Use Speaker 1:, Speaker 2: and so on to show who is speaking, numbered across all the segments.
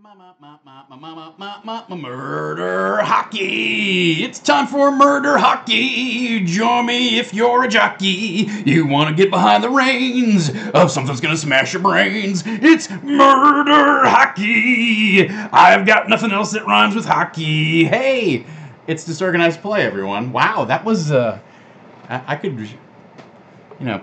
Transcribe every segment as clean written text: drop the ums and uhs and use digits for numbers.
Speaker 1: Murder hockey! It's time for murder hockey! Join me if you're a jockey. You want to get behind the reins of something that's gonna smash your brains. It's murder hockey! I've got nothing else that rhymes with hockey. Hey, it's disorganized play, everyone. Wow, that was I could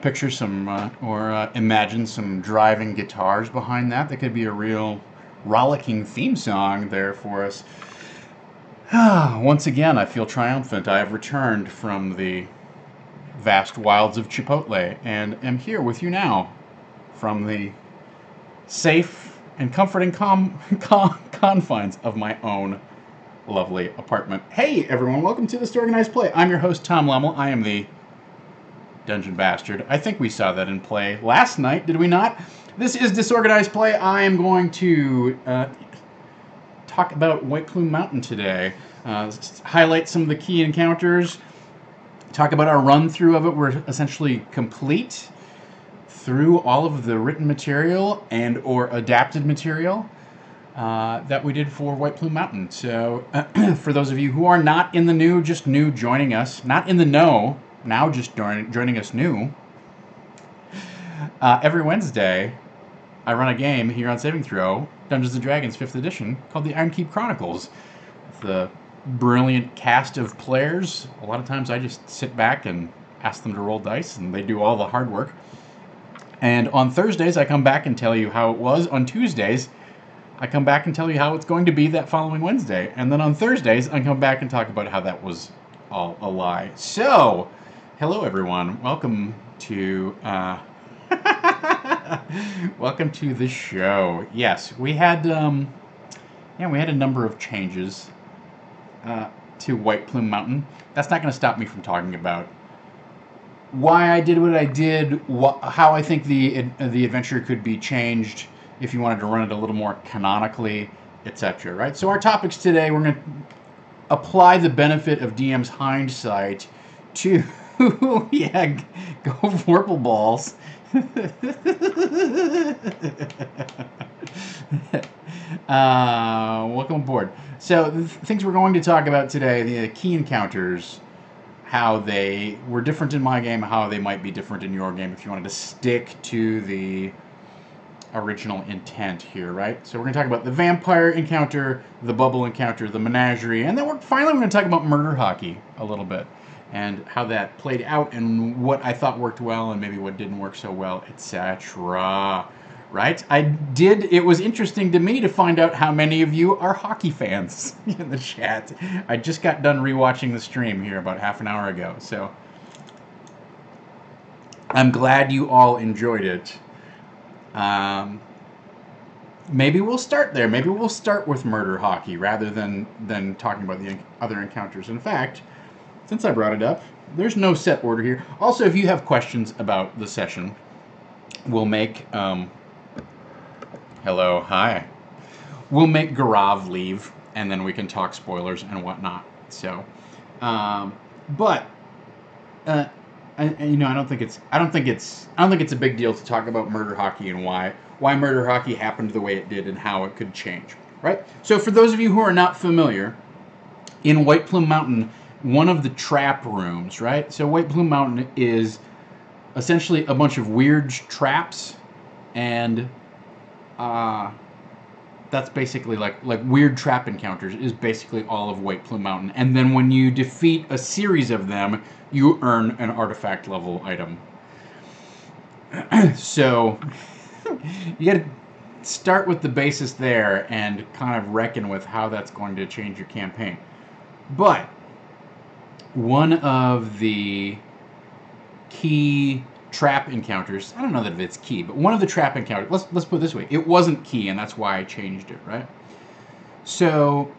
Speaker 1: picture some or imagine some driving guitars behind that. That could be a real rollicking theme song there for us. Once again, I feel triumphant. I have returned from the vast wilds of Chipotle and am here with you now from the safe and comforting confines of my own lovely apartment. Hey everyone, welcome to Disorganized Play. I'm your host, Tom Lommel. I am the Dungeon Bastard. I think we saw that in play last night, did we not? This is Disorganized Play. I am going to talk about White Plume Mountain today. Highlight some of the key encounters. Talk about our run-through of it. We're essentially complete through all of the written material and or adapted material that we did for White Plume Mountain. So for those of you who are not in the new, just new joining us, not in the know, now just joining us new, every Wednesday I run a game here on Saving Throw, Dungeons & Dragons 5th edition, called the Ironkeep Chronicles. The brilliant cast of players. A lot of times I just sit back and ask them to roll dice, and they do all the hard work. And on Thursdays, I come back and tell you how it was. On Tuesdays, I come back and tell you how it's going to be that following Wednesday. And then on Thursdays, I come back and talk about how that was all a lie. So, hello everyone. Welcome to... welcome to the show. Yes, we had we had a number of changes to White Plume Mountain. That's not going to stop me from talking about why I did what I did, how I think the adventure could be changed if you wanted to run it a little more canonically, etc. Right. So our topics today, we're going to apply the benefit of DM's hindsight to yeah, go Vorpal balls. Welcome aboard. So the things we're going to talk about today, the key encounters, how they were different in my game, how they might be different in your game if you wanted to stick to the original intent here, right? So we're going to talk about the vampire encounter, the bubble encounter, the menagerie, and then we're going to talk about murder hockey a little bit, and how that played out, and what I thought worked well, and maybe what didn't work so well, etc. Right? It was interesting to me to find out how many of you are hockey fans in the chat. I just got done rewatching the stream here about half an hour ago, so I'm glad you all enjoyed it. Maybe we'll start there. Maybe we'll start with murder hockey rather than talking about the other encounters. In fact, since I brought it up, there's no set order here. Also, if you have questions about the session, we'll make... hello, hi. We'll make Gaurav leave, and then we can talk spoilers and whatnot. So, I don't think it's a big deal to talk about murder hockey and why murder hockey happened the way it did and how it could change. Right. So, for those of you who are not familiar, in White Plume Mountain, one of the trap rooms, right? So White Plume Mountain is essentially a bunch of weird traps, and that's basically like weird trap encounters is basically all of White Plume Mountain. And then when you defeat a series of them, you earn an artifact level item. So you got to start with the basis there and kind of reckon with how that's going to change your campaign. But one of the key trap encounters, I don't know that if it's key, but one of the trap encounters, let's put it this way, it wasn't key, and that's why I changed it, right? So,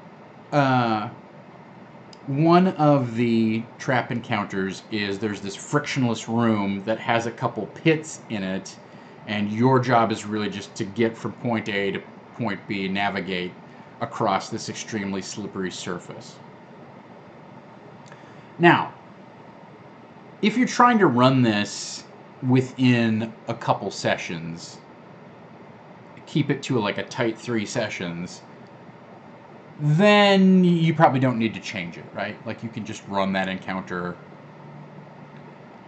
Speaker 1: one of the trap encounters is there's this frictionless room that has a couple pits in it, and your job is really just to get from point A to point B, navigate across this extremely slippery surface. Now, if you're trying to run this within a couple sessions, keep it to like a tight 3 sessions, then you probably don't need to change it, right? Like, you can just run that encounter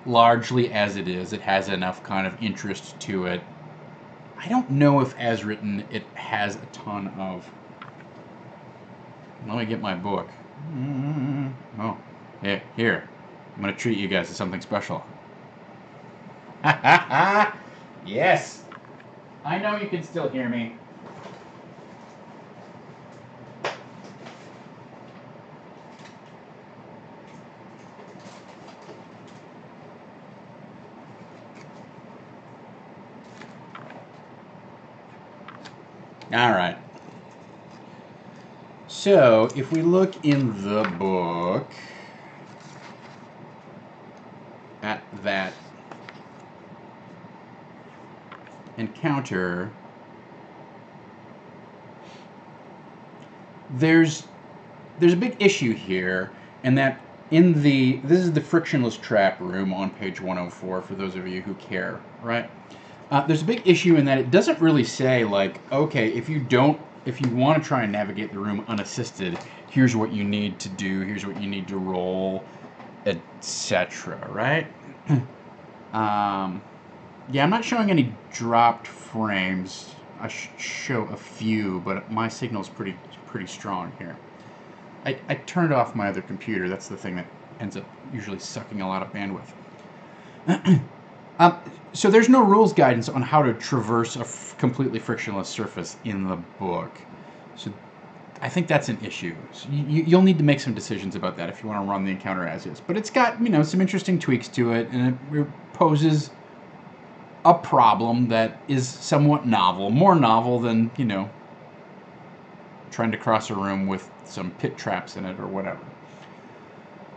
Speaker 1: largely as it is. It has enough kind of interest to it. I don't know if, as written, it has a ton of... Let me get my book. Oh, yeah, here. I'm going to treat you guys to something special. Yes! I know you can still hear me. All right. So, if we look in the book at that encounter, there's a big issue here, and that this is the frictionless trap room on page 104 for those of you who care, right? There's a big issue in that it doesn't really say, like, okay, if you want to try and navigate the room unassisted, here's what you need to do, here's what you need to roll, etc., right? Yeah, I'm not showing any dropped frames. I show a few, but my signal's pretty strong here. I turned off my other computer. That's the thing that ends up usually sucking a lot of bandwidth. So there's no rules guidance on how to traverse a completely frictionless surface in the book. So I think that's an issue. So you'll need to make some decisions about that if you want to run the encounter as is. But it's got, some interesting tweaks to it, and it poses a problem that is somewhat novel. More novel than, trying to cross a room with some pit traps in it or whatever.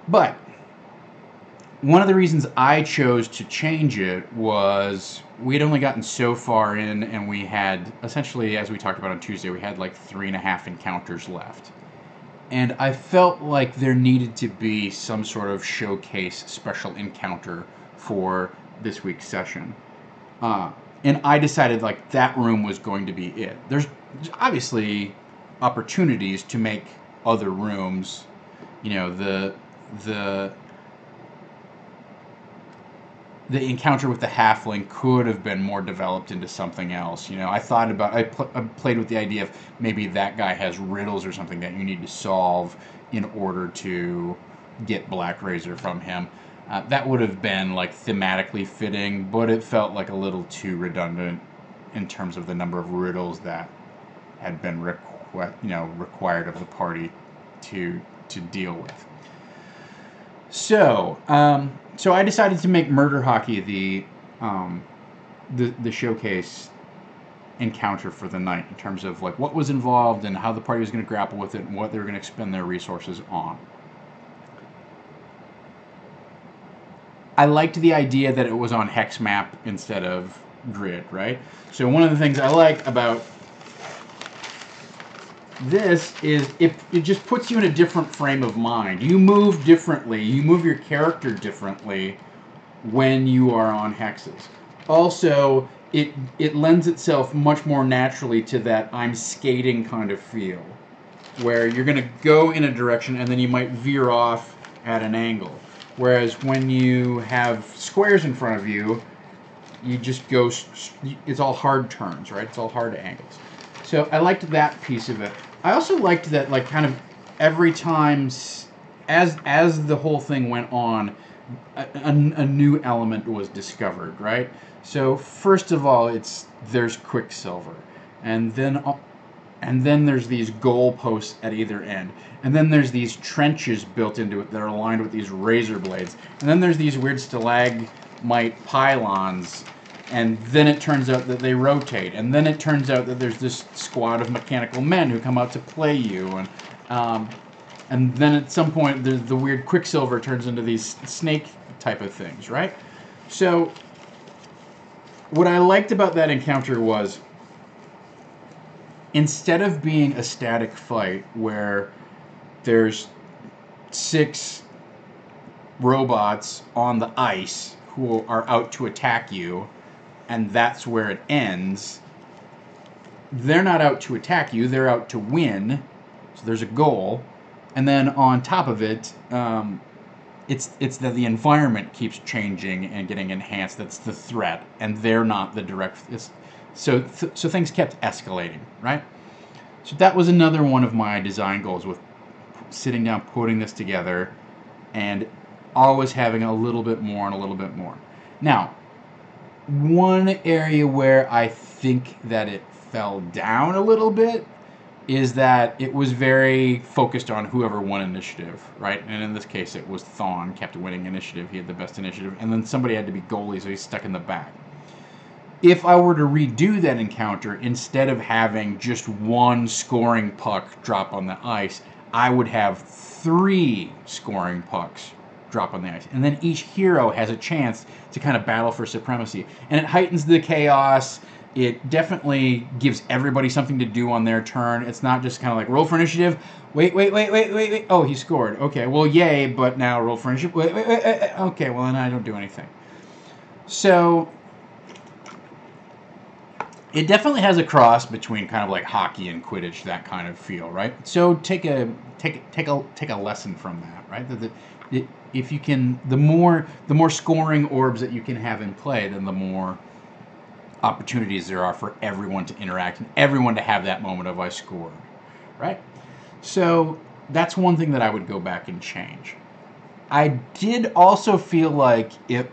Speaker 1: But one of the reasons I chose to change it was we'd only gotten so far in, and we had, essentially, as we talked about on Tuesday, we had like 3.5 encounters left. And I felt like there needed to be some sort of showcase special encounter for this week's session. And I decided, like, that room was going to be it. There's obviously opportunities to make other rooms, the encounter with the halfling could have been more developed into something else. I thought about, I played with the idea of maybe that guy has riddles or something that you need to solve in order to get Black Razor from him. That would have been, like, thematically fitting, but it felt like a little too redundant in terms of the number of riddles that had been required of the party to deal with. So I decided to make Murder Hockey the showcase encounter for the night in terms of, like, what was involved and how the party was going to grapple with it and what they were going to expend their resources on. I liked the idea that it was on hex map instead of grid, right? So one of the things I like about this is it just puts you in a different frame of mind. You move differently. You move your character differently when you are on hexes. Also, it lends itself much more naturally to that I'm skating kind of feel, where you're going to go in a direction and then you might veer off at an angle. Whereas when you have squares in front of you, you just go, it's all hard turns, right? It's all hard angles. So I liked that piece of it. I also liked that, like, kind of every time, as the whole thing went on, a new element was discovered, right? So first of all, there's Quicksilver, and then there's these goalposts at either end, and then there's these trenches built into it that are lined with these razor blades, and then there's these weird stalagmite pylons. And then it turns out that they rotate. And then it turns out that there's this squad of mechanical men who come out to play you. And then at some point, the weird Quicksilver turns into these snake type of things, right? So what I liked about that encounter was, instead of being a static fight where there's 6 robots on the ice who are out to attack you, and that's where it ends, they're not out to attack you, they're out to win, So there's a goal, and then on top of it, it's that the environment keeps changing and getting enhanced. That's the threat, and they're not the direct. So things kept escalating, right? So that was another one of my design goals with sitting down, putting this together, and always having a little bit more and a little bit more. Now, one area where I think that it fell down a little bit is that it was very focused on whoever won initiative, right? And in this case, it was Thawne kept winning initiative. He had the best initiative. And then somebody had to be goalie, so he's stuck in the back. If I were to redo that encounter, instead of having just one scoring puck drop on the ice, I would have 3 scoring pucks drop on the ice. And then each hero has a chance to kind of battle for supremacy. And it heightens the chaos. It definitely gives everybody something to do on their turn. It's not just kind of like, roll for initiative. Wait. Oh, he scored. Okay, well, yay, but now roll for initiative. Wait. Okay, well, then I don't do anything. So it definitely has a cross between kind of like hockey and Quidditch, that kind of feel, right? So take a lesson from that, right? If you can, the more scoring orbs that you can have in play, then the more opportunities there are for everyone to interact and everyone to have that moment of I scored, right? So that's one thing that I would go back and change. I did also feel like I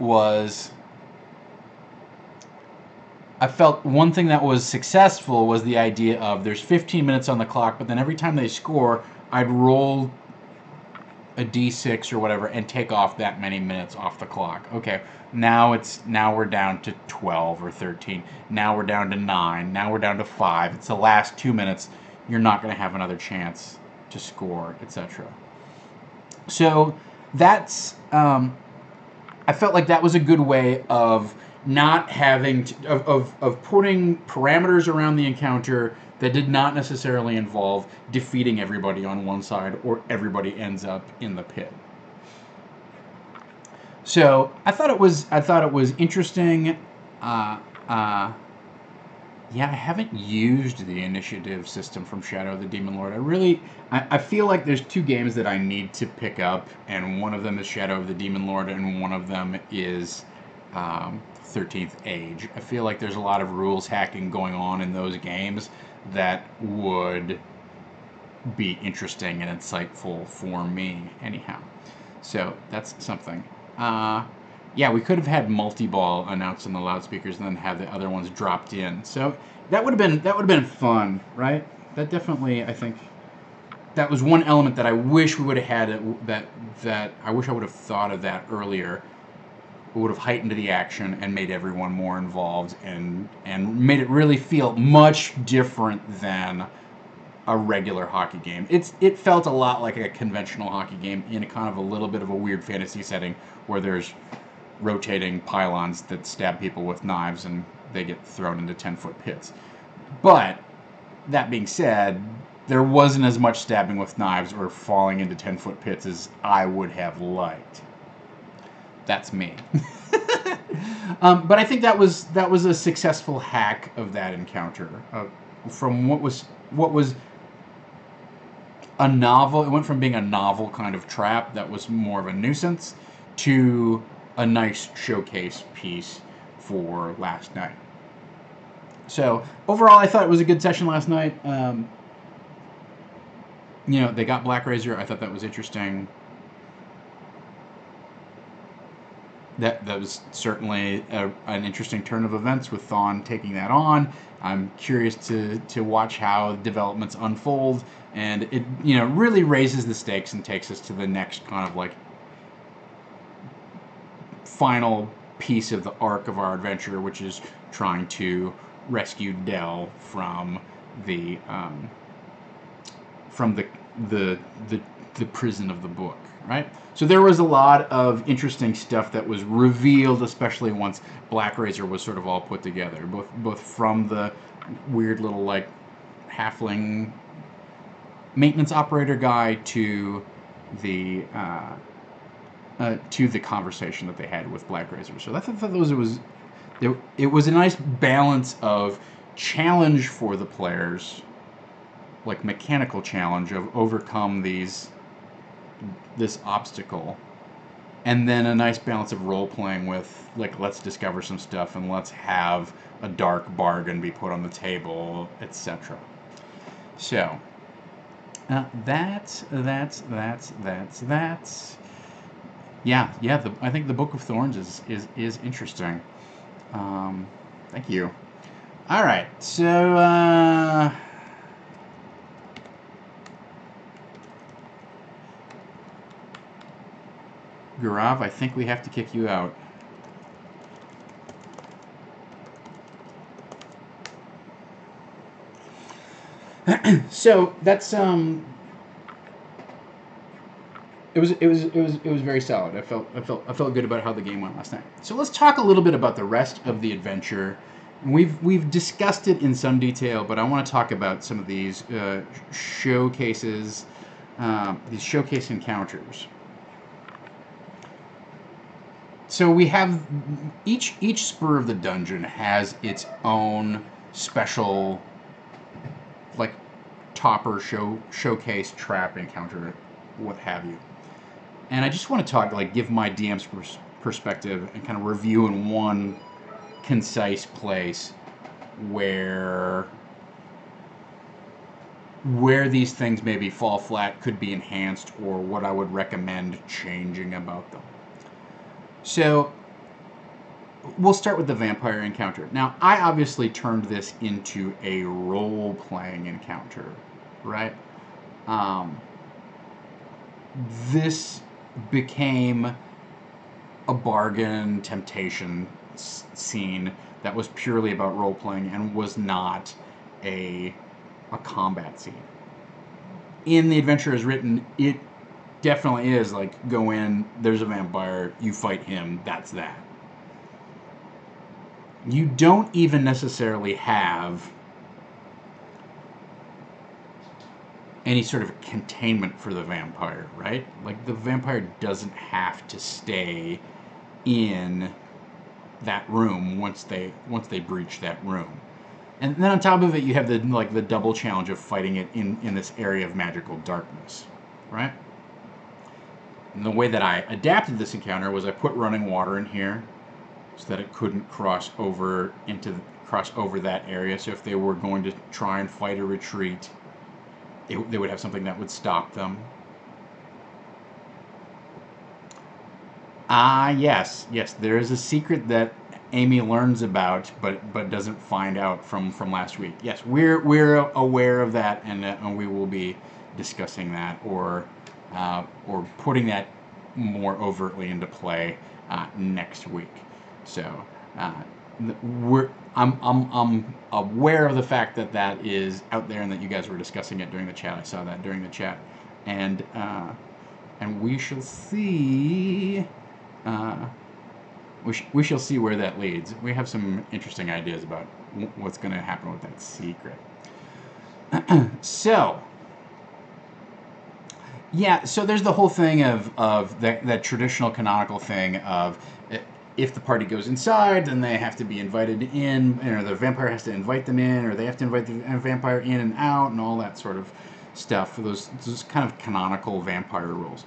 Speaker 1: felt one thing that was successful was the idea of there's 15 minutes on the clock, but then every time they score, I'd roll a d6 or whatever and take off that many minutes off the clock. Okay, now we're down to 12 or 13. Now we're down to 9. Now we're down to 5. It's the last 2 minutes. You're not going to have another chance to score, etc. So that's I felt like that was a good way of not having of putting parameters around the encounter that did not necessarily involve defeating everybody on one side or everybody ends up in the pit. So I thought it was interesting. Yeah, I haven't used the initiative system from Shadow of the Demon Lord. I feel like there's 2 games that I need to pick up, and one of them is Shadow of the Demon Lord, and one of them is 13th Age. I feel like there's a lot of rules hacking going on in those games that would be interesting and insightful for me anyhow. So that's something. Yeah, we could have had multi-ball announced on the loudspeakers and then have the other ones dropped in. So that would have been fun, right? That definitely, I think, that was one element that I wish we would have had. That I wish I would have thought of that earlier. It would have heightened the action and made everyone more involved and made it really feel much different than a regular hockey game. It felt a lot like a conventional hockey game in a kind of a little bit of a weird fantasy setting where there's rotating pylons that stab people with knives and they get thrown into 10-foot pits. But that being said, there wasn't as much stabbing with knives or falling into 10-foot pits as I would have liked. That's me. But I think that was a successful hack of that encounter. From what was a novel, it went from being a novel kind of trap that was more of a nuisance to a nice showcase piece for last night. So overall, I thought it was a good session last night. They got Black Razor. I thought that was interesting. That was certainly an interesting turn of events with Thawne taking that on. I'm curious to watch how developments unfold, and it really raises the stakes and takes us to the next kind of like final piece of the arc of our adventure, which is trying to rescue Dell from the prison of the book, right? So there was a lot of interesting stuff that was revealed, especially once Black Razor was sort of all put together, both from the weird little like halfling maintenance operator guy to the conversation that they had with Black Razor. So I thought it was a nice balance of challenge for the players like mechanical challenge of overcome this obstacle, and then a nice balance of role playing with like let's discover some stuff and let's have a dark bargain be put on the table, etc. So that's yeah. I think the Book of Thorns is interesting. Thank you. All right, so Gurav, I think we have to kick you out. So that's it was very solid. I felt good about how the game went last night. So let's talk a little bit about the rest of the adventure. We've discussed it in some detail, but I want to talk about some of these showcases, these showcase encounters. So we have each spur of the dungeon has its own special, like, topper showcase trap encounter, what have you. And I just want to talk, like, give my DM's perspective and kind of review in one concise place where these things maybe fall flat, could be enhanced, or what I would recommend changing about them. So we'll start with the vampire encounter. Now, I obviously turned this into a role-playing encounter, right? This became a bargain temptation scene that was purely about role-playing and was not a combat scene. In the adventure as written, it definitely is like, go in, there's a vampire, you fight him, that's that. You don't even necessarily have any sort of containment for the vampire, right? Like, the vampire doesn't have to stay in that room once they breach that room. And then on top of it, you have the double challenge of fighting it in this area of magical darkness, right? And the way that I adapted this encounter was I put running water in here so that it couldn't cross over that area. So if they were going to try and fight a retreat, they would have something that would stop them. Yes, there is a secret that Amy learns about, but doesn't find out from last week. Yes, we're aware of that, and we will be discussing that or putting that more overtly into play next week. So I'm aware of the fact that is out there and that you guys were discussing it during the chat. I saw that during the chat, and we shall see. We shall see where that leads. We have some interesting ideas about what's going to happen with that secret. So, yeah, so there's the whole thing of that traditional canonical thing of if the party goes inside, then they have to be invited in, or the vampire has to invite them in, or they have to invite the vampire in and out, and all that sort of stuff. Those kind of canonical vampire rules.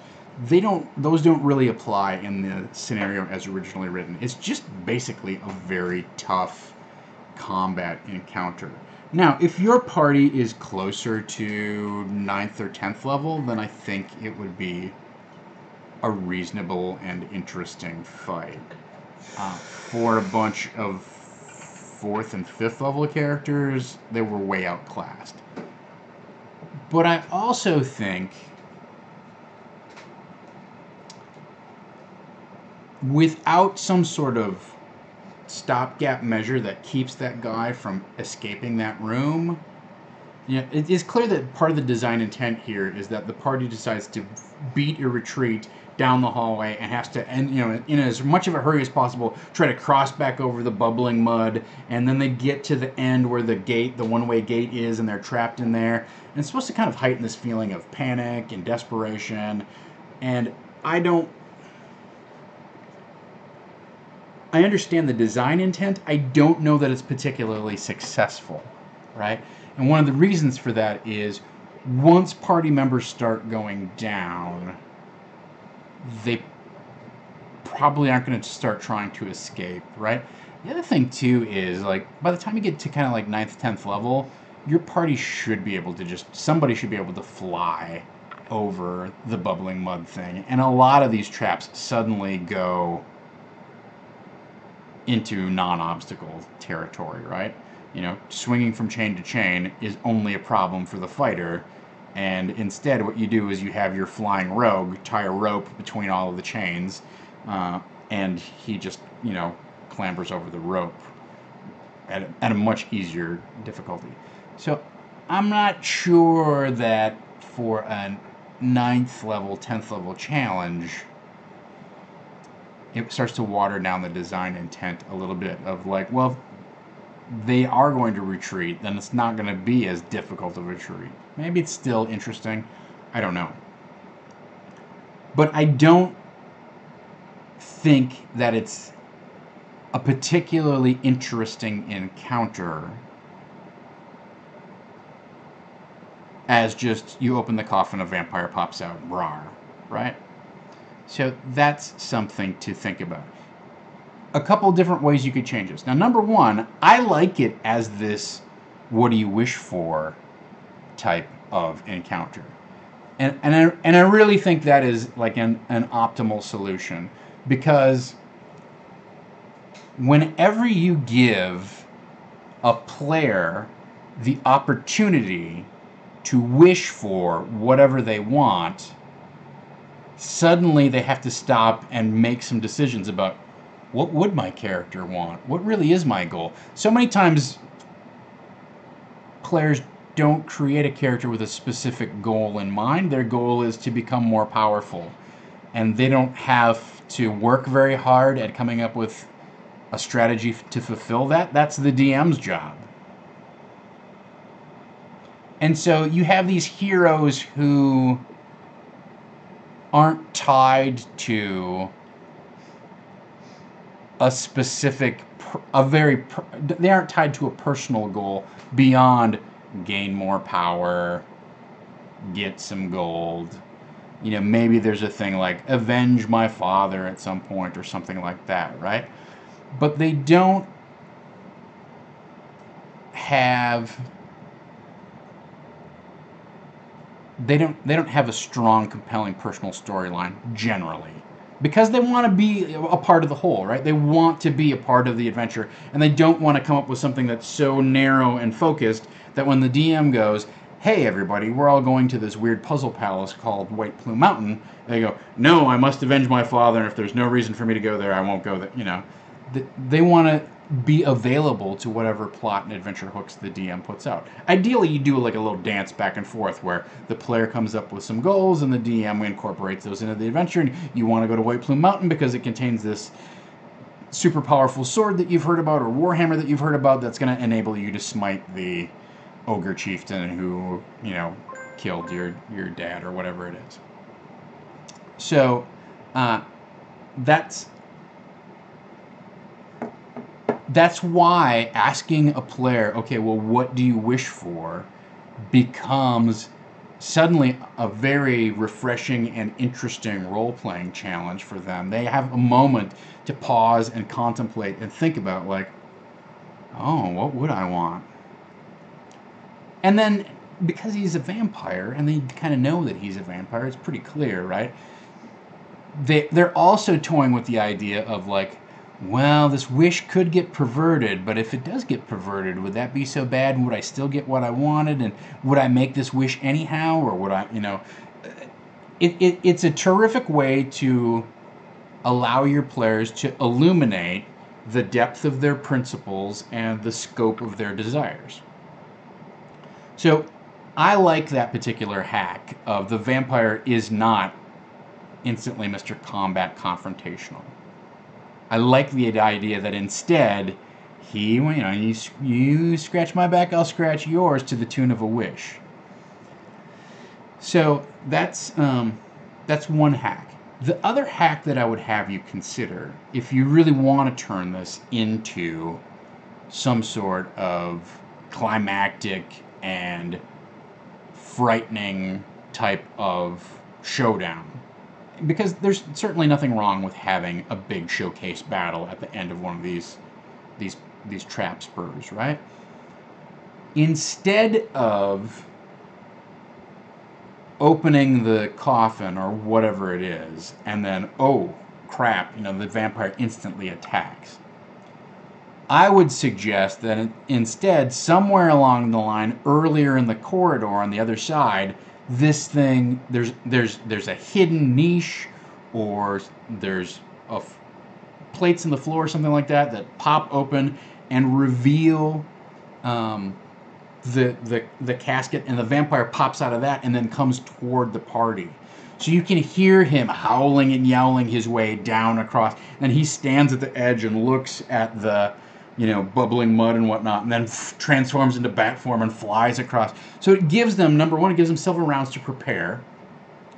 Speaker 1: Those don't really apply in the scenario as originally written. It's just basically a very tough combat encounter. Now, if your party is closer to 9th or 10th level, then I think it would be a reasonable and interesting fight. For a bunch of 4th and 5th level characters, they were way outclassed. But I also think without some sort of stopgap measure that keeps that guy from escaping that room, it is clear that part of the design intent here is that the party decides to beat a retreat down the hallway and has to, in as much of a hurry as possible, try to cross back over the bubbling mud, and then they get to the end where the one-way gate is, and they're trapped in there. And it's supposed to kind of heighten this feeling of panic and desperation, and I understand the design intent. I don't know that it's particularly successful. right? And one of the reasons for that is once party members start going down, they probably aren't going to start trying to escape, right? The other thing too is like by the time you get to kind of like 9th, 10th level, your party should be able to somebody should be able to fly over the bubbling mud thing. And a lot of these traps suddenly go into non-obstacle territory, right? You know, swinging from chain to chain is only a problem for the fighter, and instead what you do is you have your flying rogue tie a rope between all of the chains, and he just, you know, clambers over the rope at a much easier difficulty. So I'm not sure that for a 9th level, 10th level challenge, it starts to water down the design intent a little bit of like, well, if they are going to retreat, then it's not going to be as difficult of a retreat. Maybe it's still interesting. I don't know. But I don't think that it's a particularly interesting encounter as just you open the coffin, a vampire pops out, rawr, right? So that's something to think about. A couple different ways you could change this. Now, number one, I like it as this what do you wish for type of encounter. And I really think that is like an optimal solution, because whenever you give a player the opportunity to wish for whatever they want, suddenly they have to stop and make some decisions about what would my character want? What really is my goal? So many times players don't create a character with a specific goal in mind. Their goal is to become more powerful, and they don't have to work very hard at coming up with a strategy to fulfill that. That's the DM's job. And so you have these heroes who aren't tied to a specific, they aren't tied to a personal goal beyond gain more power, get some gold. You know, maybe there's a thing like avenge my father at some point or something like that, right? But they don't have a strong, compelling personal storyline generally, because they want to be a part of the whole, right? They want to be a part of the adventure, and they don't want to come up with something that's so narrow and focused that when the DM goes, hey everybody, we're all going to this weird puzzle palace called White Plume Mountain, they go, no, I must avenge my father, and if there's no reason for me to go there, I won't go there. You know, they want to be available to whatever plot and adventure hooks the DM puts out. Ideally, you do like a little dance back and forth where the player comes up with some goals and the DM incorporates those into the adventure, and you want to go to White Plume Mountain because it contains this super powerful sword that you've heard about, or warhammer that you've heard about, that's going to enable you to smite the ogre chieftain who, you know, killed your dad or whatever it is. So that's why asking a player, okay, well, what do you wish for, becomes suddenly a very refreshing and interesting role-playing challenge for them. They have a moment to pause and contemplate and think about, like, oh, what would I want? And then, because he's a vampire, and they kind of know that he's a vampire, it's pretty clear, right? They're also toying with the idea of, like, well, this wish could get perverted, but if it does get perverted, would that be so bad? And would I still get what I wanted? And would I make this wish anyhow? Or would I, you know... It's a terrific way to allow your players to illuminate the depth of their principles and the scope of their desires. So, I like that particular hack of the vampire is not instantly Mr. Combat confrontational. I like the idea that instead, you scratch my back, I'll scratch yours, to the tune of a wish. So that's one hack. The other hack that I would have you consider, if you really want to turn this into some sort of climactic and frightening type of showdown. Because there's certainly nothing wrong with having a big showcase battle at the end of one of these trap spurs, right? Instead of opening the coffin or whatever it is, and then, oh crap, the vampire instantly attacks, I would suggest that instead, somewhere along the line, earlier in the corridor on the other side, this thing, there's a hidden niche, or there's plates in the floor or something like that that pop open and reveal the casket, and the vampire pops out of that and then comes toward the party. So you can hear him howling and yowling his way down across, and he stands at the edge and looks at the bubbling mud and whatnot, and then transforms into bat form and flies across. So it gives them, number one, it gives them several rounds to prepare.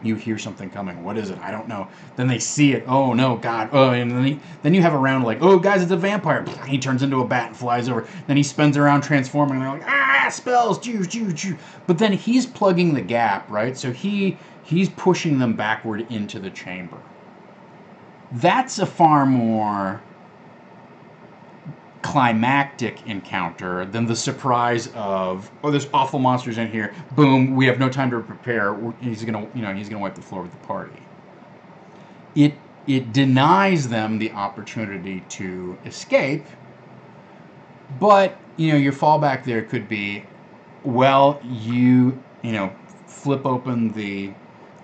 Speaker 1: You hear something coming. What is it? I don't know. Then they see it. Oh no, God. Oh, and then you have a round like, oh guys, it's a vampire. He turns into a bat and flies over. Then he spins around transforming, and they're like, spells, juice. But then he's plugging the gap, right? So he's pushing them backward into the chamber. That's a far more climactic encounter than the surprise of, oh, there's awful monsters in here. Boom, we have no time to prepare. He's gonna wipe the floor with the party. It denies them the opportunity to escape, but your fallback there could be, well, you flip open the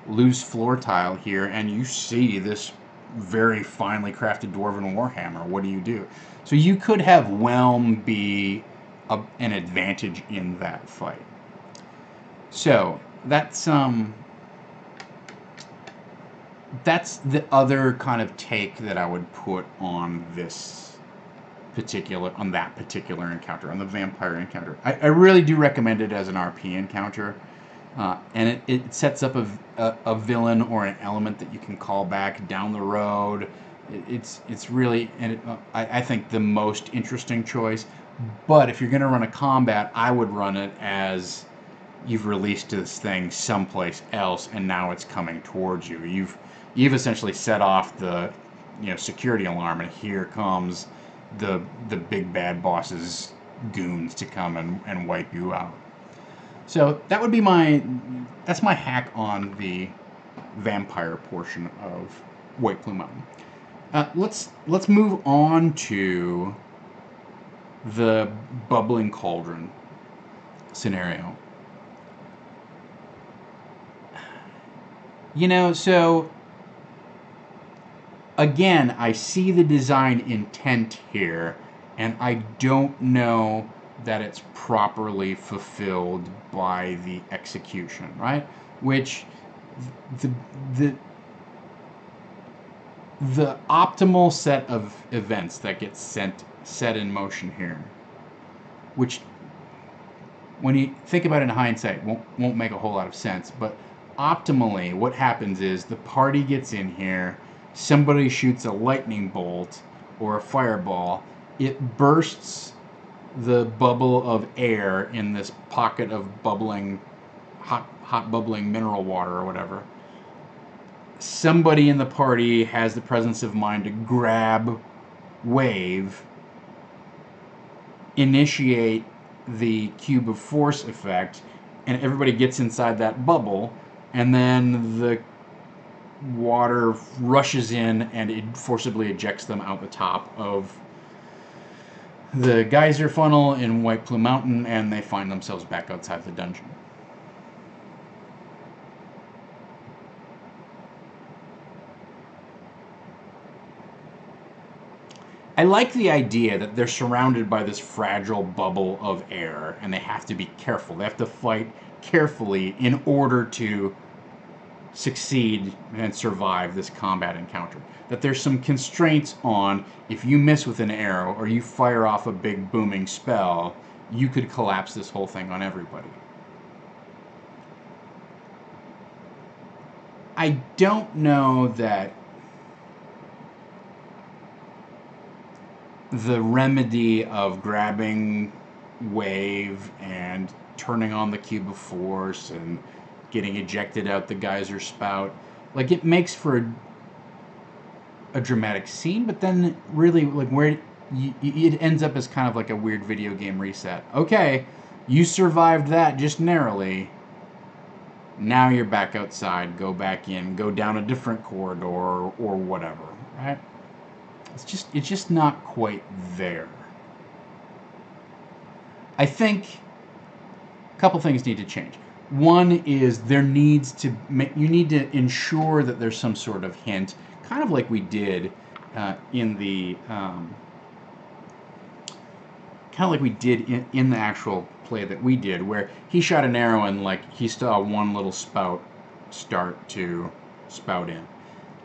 Speaker 1: loose floor tile here and you see this very finely crafted dwarven warhammer. What do? So you could have Whelm be an advantage in that fight. So that's the other kind of take that I would put on that particular encounter, on the vampire encounter. I really do recommend it as an RP encounter. And it sets up a villain or an element that you can call back down the road. It's really, I think, the most interesting choice. But if you're going to run a combat, I would run it as you've released this thing someplace else, and now it's coming towards you. You've essentially set off the security alarm, and here comes the big bad boss's goons to come and wipe you out. So that would be that's my hack on the vampire portion of White Plume Mountain. Let's move on to the bubbling cauldron scenario. So again, I see the design intent here, and I don't know that it's properly fulfilled by the execution, right? Which the optimal set of events that gets set in motion here, which when you think about it in hindsight won't make a whole lot of sense, but optimally what happens is the party gets in here, somebody shoots a lightning bolt or a fireball, it bursts the bubble of air in this pocket of bubbling, hot bubbling mineral water or whatever. Somebody in the party has the presence of mind to grab wave, initiate the cube of force effect, and everybody gets inside that bubble, and then the water rushes in and it forcibly ejects them out the top of the geyser funnel in White Plume Mountain, and they find themselves back outside the dungeon. I like the idea that they're surrounded by this fragile bubble of air, and they have to be careful. They have to fight carefully in order to succeed and survive this combat encounter. That there's some constraints on, if you miss with an arrow or you fire off a big booming spell, you could collapse this whole thing on everybody. I don't know that the remedy of grabbing wave and turning on the cube of force and getting ejected out the geyser spout. Like, it makes for a dramatic scene, but then really, like, where it ends up as kind of like a weird video game reset. Okay, you survived that just narrowly. Now you're back outside. Go back in. Go down a different corridor or whatever. Right? It's just not quite there. I think a couple things need to change. One is you need to ensure that there's some sort of hint, kind of like we did in the actual play that we did, where he shot an arrow and like he saw one little spout start to spout in.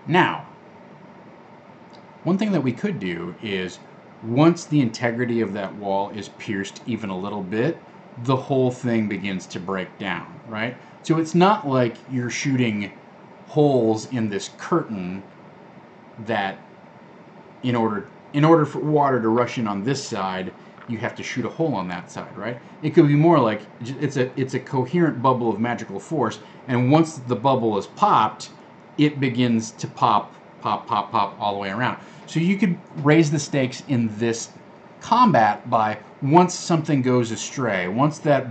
Speaker 1: Now, one thing that we could do is, once the integrity of that wall is pierced even a little bit, the whole thing begins to break down, right? So it's not like you're shooting holes in this curtain that in order for water to rush in on this side, you have to shoot a hole on that side, right? It could be more like it's a coherent bubble of magical force, and once the bubble is popped, it begins to pop all the way around. So you could raise the stakes in this combat by, once something goes astray, once that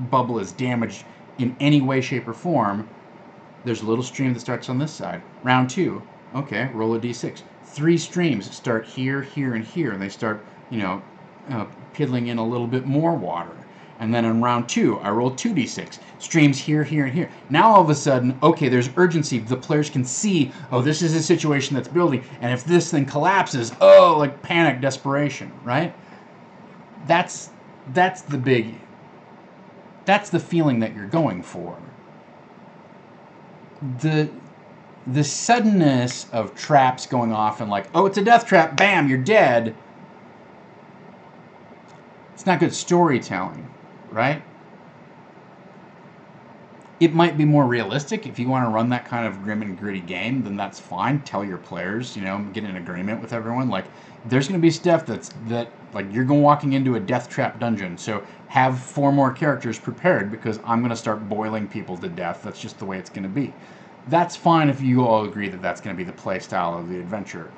Speaker 1: bubble is damaged in any way, shape, or form, there's a little stream that starts on this side. Round 2, okay, roll a d6. 3 streams start here, here, and here, and they start, piddling in a little bit more water. And then in round 2, I roll 2d6. Streams here, here, and here. Now all of a sudden, okay, there's urgency. The players can see, oh, this is a situation that's building, and if this thing collapses, oh, like panic, desperation, right? That's the feeling that you're going for. The suddenness of traps going off and like, oh, it's a death trap, bam, you're dead. It's not good storytelling, right? It might be more realistic. If you want to run that kind of grim and gritty game, then that's fine. Tell your players, get an agreement with everyone. Like, there's going to be stuff that like, you're walking into a death trap dungeon, so have 4 more characters prepared because I'm going to start boiling people to death. That's just the way it's going to be. That's fine if you all agree that that's going to be the play style of the adventure.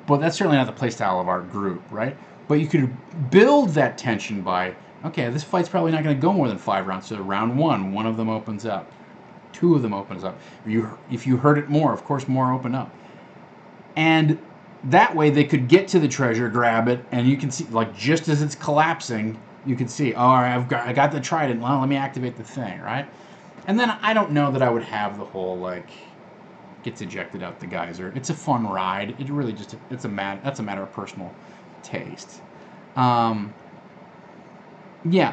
Speaker 1: But that's certainly not the play style of our group, right? But you could build that tension by, okay, this fight's probably not going to go more than 5 rounds. So round 1, one of them opens up. 2 of them opens up. If you hurt it more, of course, more open up. And that way they could get to the treasure, grab it, and you can see, like, just as it's collapsing, you can see, oh, all right, I got the trident. Well, let me activate the thing, right? And then I don't know that I would have the whole, like, gets ejected out the geyser. It's a fun ride. It really just, that's a matter of personal taste. Yeah,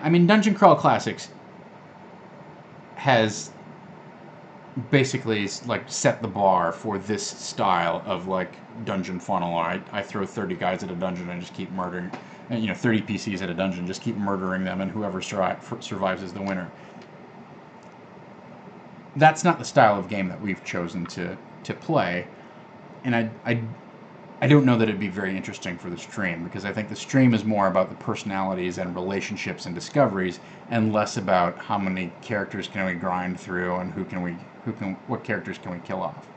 Speaker 1: I mean, Dungeon Crawl Classics has basically, like, set the bar for this style of, like, dungeon funnel. I throw 30 guys at a dungeon and just keep murdering, 30 PCs at a dungeon, just keep murdering them, and whoever survives is the winner. That's not the style of game that we've chosen to play, and I don't know that it'd be very interesting for the stream, because I think the stream is more about the personalities and relationships and discoveries, and less about how many characters can we grind through and what characters can we kill off.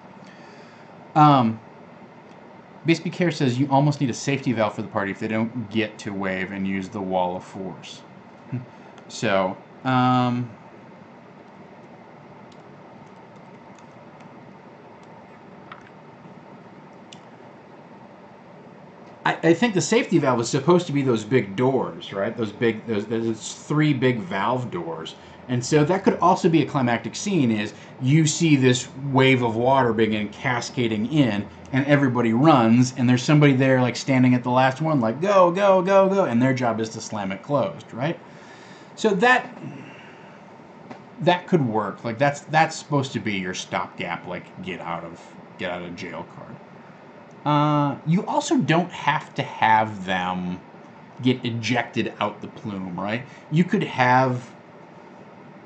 Speaker 1: Base Care says you almost need a safety valve for the party if they don't get to wave and use the wall of force. So, I think the safety valve is supposed to be those big doors, right? Those 3 big valve doors. And so that could also be a climactic scene, is you see this wave of water begin cascading in, and everybody runs, and there's somebody there, like, standing at the last one, like, go, go, go, go, and their job is to slam it closed, right? So that could work. Like, that's supposed to be your stopgap, like, get out of jail card. You also don't have to have them get ejected out the plume, right? You could have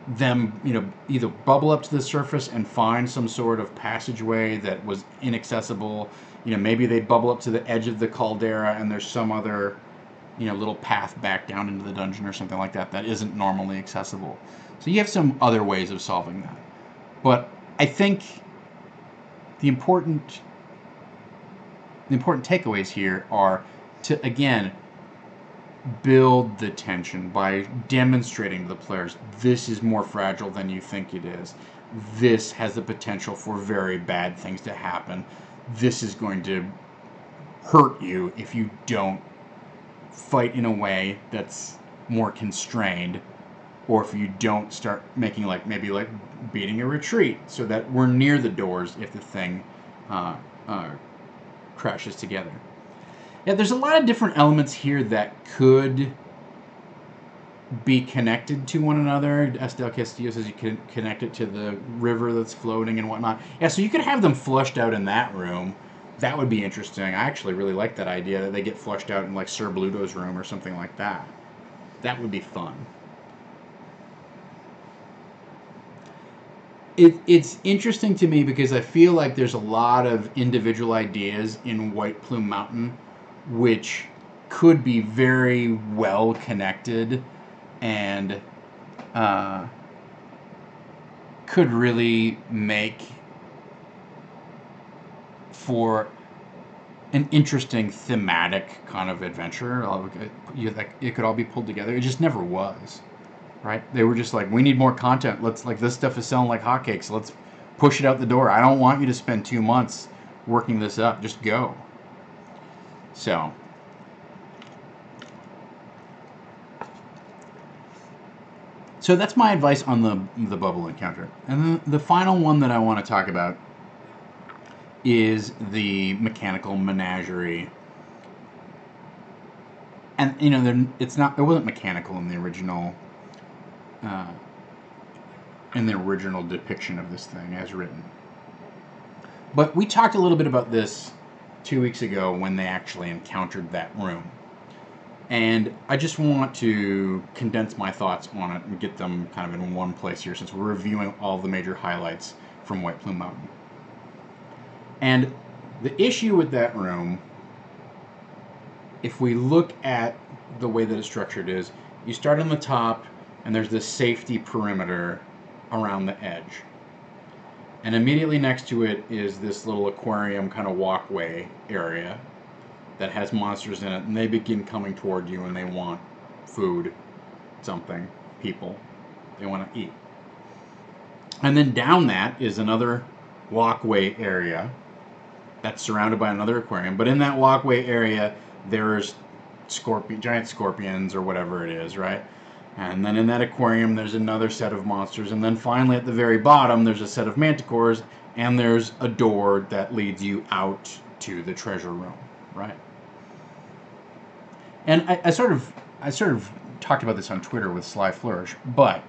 Speaker 1: them, either bubble up to the surface and find some sort of passageway that was inaccessible. Maybe they bubble up to the edge of the caldera and there's some other little path back down into the dungeon or something like that that isn't normally accessible. So you have some other ways of solving that. But I think the important takeaways here are to, again, build the tension by demonstrating to the players, this is more fragile than you think it is. This has the potential for very bad things to happen. This is going to hurt you if you don't fight in a way that's more constrained, or if you don't start making maybe beating a retreat so that we're near the doors if the thing crashes together. Yeah, there's a lot of different elements here that could be connected to one another. Estel Castillo says you can connect it to the river that's floating and whatnot. Yeah, so you could have them flushed out in that room. That would be interesting. I actually really like that idea that they get flushed out in Sir Bluto's room or something like that. That would be fun. It's interesting to me because I feel like there's a lot of individual ideas in White Plume Mountain which could be very well connected and could really make for an interesting thematic kind of adventure. It could all be pulled together. It just never was, right? They were just like, we need more content. This stuff is selling like hotcakes. Let's push it out the door. I don't want you to spend 2 months working this up. Just go. So that's my advice on the bubble encounter. And then the final one that I want to talk about is the mechanical menagerie. And it wasn't mechanical in the original depiction of this thing as written. But we talked a little bit about this 2 weeks ago when they actually encountered that room. And I just want to condense my thoughts on it and get them kind of in one place here, since we're reviewing all the major highlights from White Plume Mountain. And the issue with that room, if we look at the way that it's structured, is you start on the top and there's this safety perimeter around the edge. And immediately next to it is this little aquarium kind of walkway area that has monsters in it, and they begin coming toward you and they want food, something, people. They want to eat. And then down that is another walkway area that's surrounded by another aquarium. But in that walkway area, there's giant scorpions or whatever it is, right? And then in that aquarium, there's another set of monsters. And then finally, at the very bottom, there's a set of manticores, and there's a door that leads you out to the treasure room, right? And I sort of talked about this on Twitter with Sly Flourish, but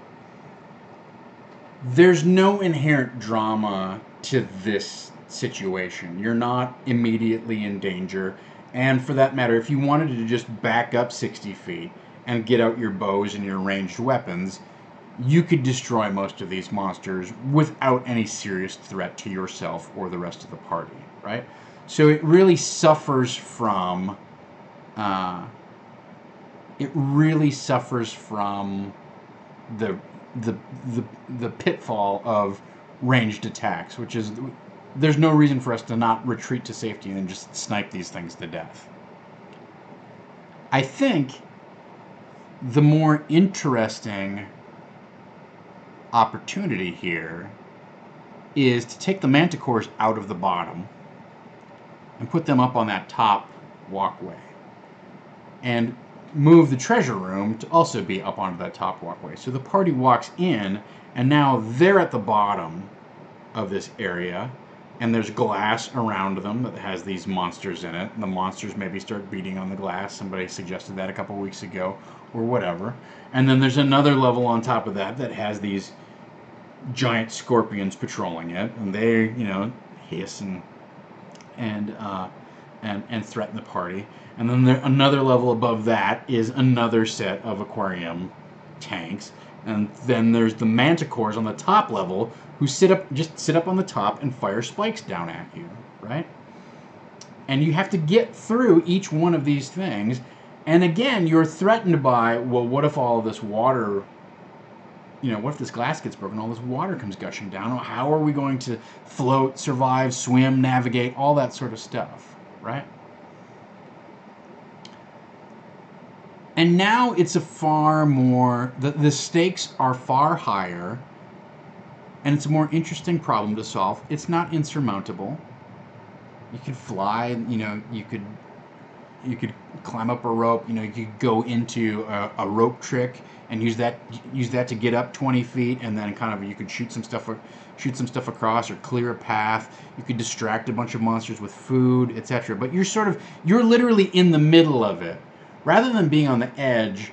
Speaker 1: there's no inherent drama to this situation. You're not immediately in danger. And for that matter, if you wanted to just back up 60 feet and get out your bows and your ranged weapons, you could destroy most of these monsters without any serious threat to yourself or the rest of the party, right? So it really suffers from the pitfall of ranged attacks, which is there's no reason for us to not retreat to safety and just snipe these things to death. I think the more interesting opportunity here is to take the manticores out of the bottom and put them up on that top walkway, and move the treasure room to also be up onto that top walkway. So the party walks in, and now they're at the bottom of this area, and there's glass around them that has these monsters in it, and the monsters maybe start beating on the glass. Somebody suggested that a couple weeks ago, or whatever. And then there's another level on top of that that has these giant scorpions patrolling it, and they, hiss and threaten the party. And then another level above that is another set of aquarium tanks. And then there's the manticores on the top level who sit up on the top and fire spikes down at you, right? And you have to get through each one of these things, And again, you're threatened by, well, what if all of this water, what if this glass gets broken, all this water comes gushing down? How are we going to float, survive, swim, navigate, all that sort of stuff, right? And now it's a far more, the stakes are far higher, and it's a more interesting problem to solve. It's not insurmountable. You could fly, you could climb up a rope, you could go into a rope trick and use that to get up 20 feet, and then kind of you could shoot some stuff across or clear a path. You could distract a bunch of monsters with food, etc. But you're literally in the middle of it. Rather than being on the edge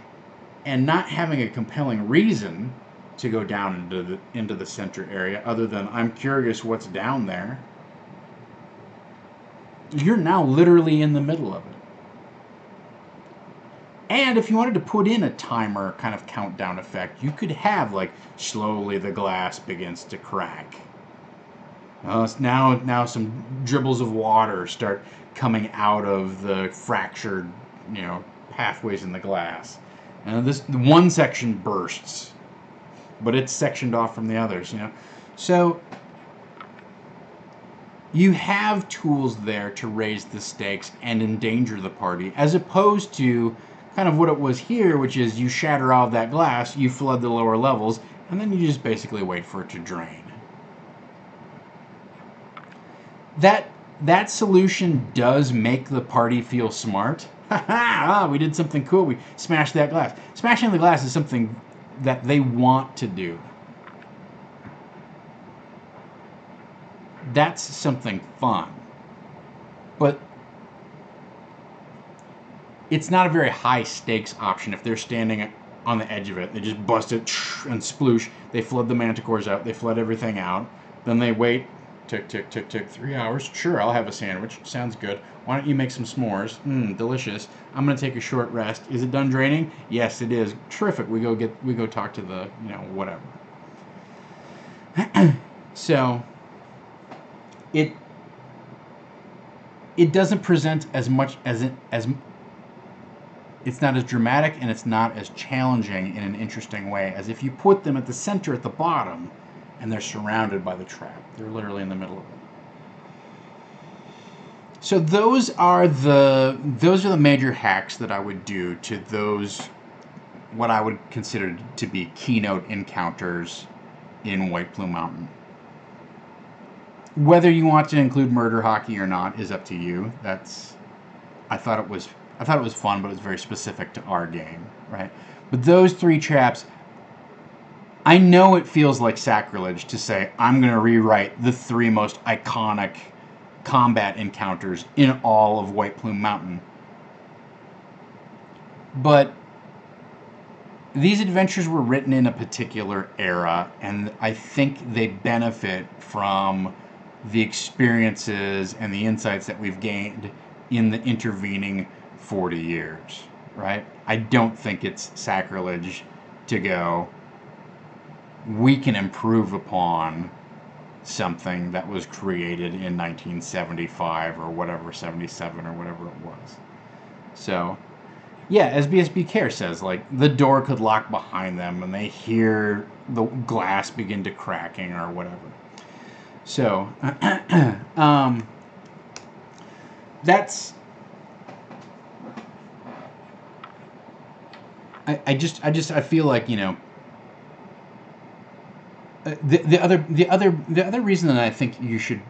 Speaker 1: and not having a compelling reason to go down into the center area, other than I'm curious what's down there, you're now literally in the middle of it. And if you wanted to put in a timer kind of countdown effect, you could have like slowly the glass begins to crack. Now some dribbles of water start coming out of the fractured, pathways in the glass, and this one section bursts, but it's sectioned off from the others. So you have tools there to raise the stakes and endanger the party, as opposed to kind of what it was here, which is you shatter all of that glass, you flood the lower levels, and then you just basically wait for it to drain. That solution does make the party feel smart. We did something cool. We smashed that glass. Smashing the glass is something that they want to do. That's something fun. But it's not a very high stakes option if they're standing on the edge of it. They just bust it and sploosh. They flood the manticores out. They flood everything out. Then they wait. Tick, tick, tick, tick. 3 hours. Sure, I'll have a sandwich. Sounds good. Why don't you make some s'mores? Delicious. I'm gonna take a short rest. Is it done draining? Yes, it is. Terrific. We go talk to the whatever. So it doesn't present as much as it's not as dramatic and it's not as challenging in an interesting way as if you put them at the center at the bottom and they're surrounded by the trap. They're literally in the middle of it. So those are the major hacks that I would do to those what I would consider to be keynote encounters in White Plume Mountain. Whether you want to include murder hockey or not is up to you. I thought it was fun, but it's very specific to our game, right? But those 3 traps, I know it feels like sacrilege to say I'm going to rewrite the 3 most iconic combat encounters in all of White Plume Mountain. But these adventures were written in a particular era, and I think they benefit from the experiences and the insights that we've gained in the intervening 40 years, right? I don't think it's sacrilege to go, we can improve upon something that was created in 1975 or whatever, 77 or whatever it was. So, yeah, as BSB Care says, like, the door could lock behind them and they hear the glass begin to cracking or whatever. So, that's... I feel like, the other reason that I think you should,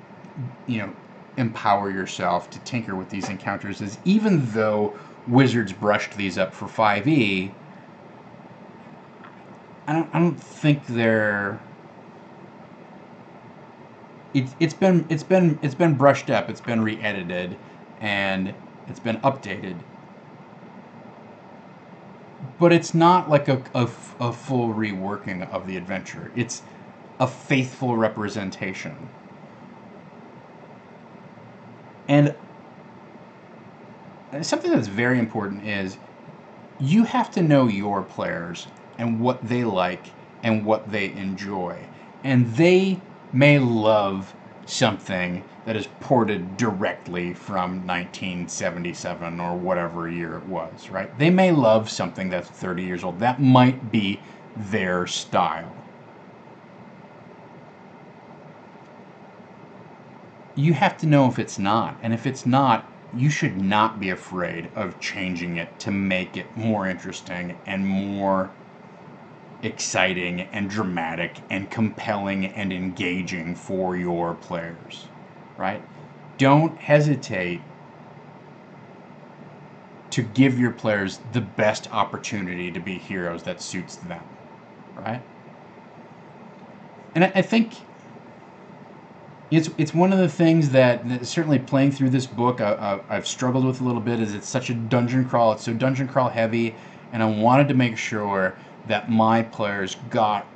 Speaker 1: empower yourself to tinker with these encounters is, even though Wizards brushed these up for 5e, I don't think they're... It's been brushed up, it's been re-edited, and it's been updated. But it's not like a full reworking of the adventure. It's a faithful representation. And something that's very important is you have to know your players and what they like and what they enjoy. And they may love something that is ported directly from 1977 or whatever year it was, right? They may love something that's 30 years old. That might be their style. You have to know if it's not. And if it's not, you should not be afraid of changing it to make it more interesting and more exciting and dramatic and compelling and engaging for your players, right? Don't hesitate to give your players the best opportunity to be heroes that suits them, right? And I think it's one of the things that certainly playing through this book I've struggled with a little bit, is it's such a dungeon crawl. It's so dungeon crawl heavy, and I wanted to make sure that my players got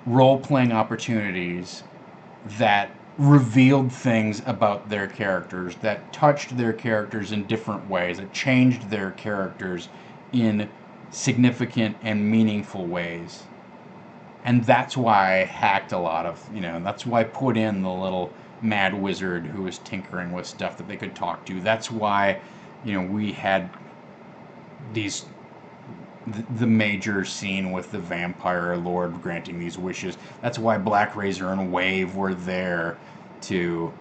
Speaker 1: role-playing opportunities that revealed things about their characters, that touched their characters in different ways, that changed their characters in significant and meaningful ways. And that's why I hacked a lot of, that's why I put in the little mad wizard who was tinkering with stuff that they could talk to. That's why, we had the major scene with the vampire lord granting these wishes. That's why Black Razor and Wave were there to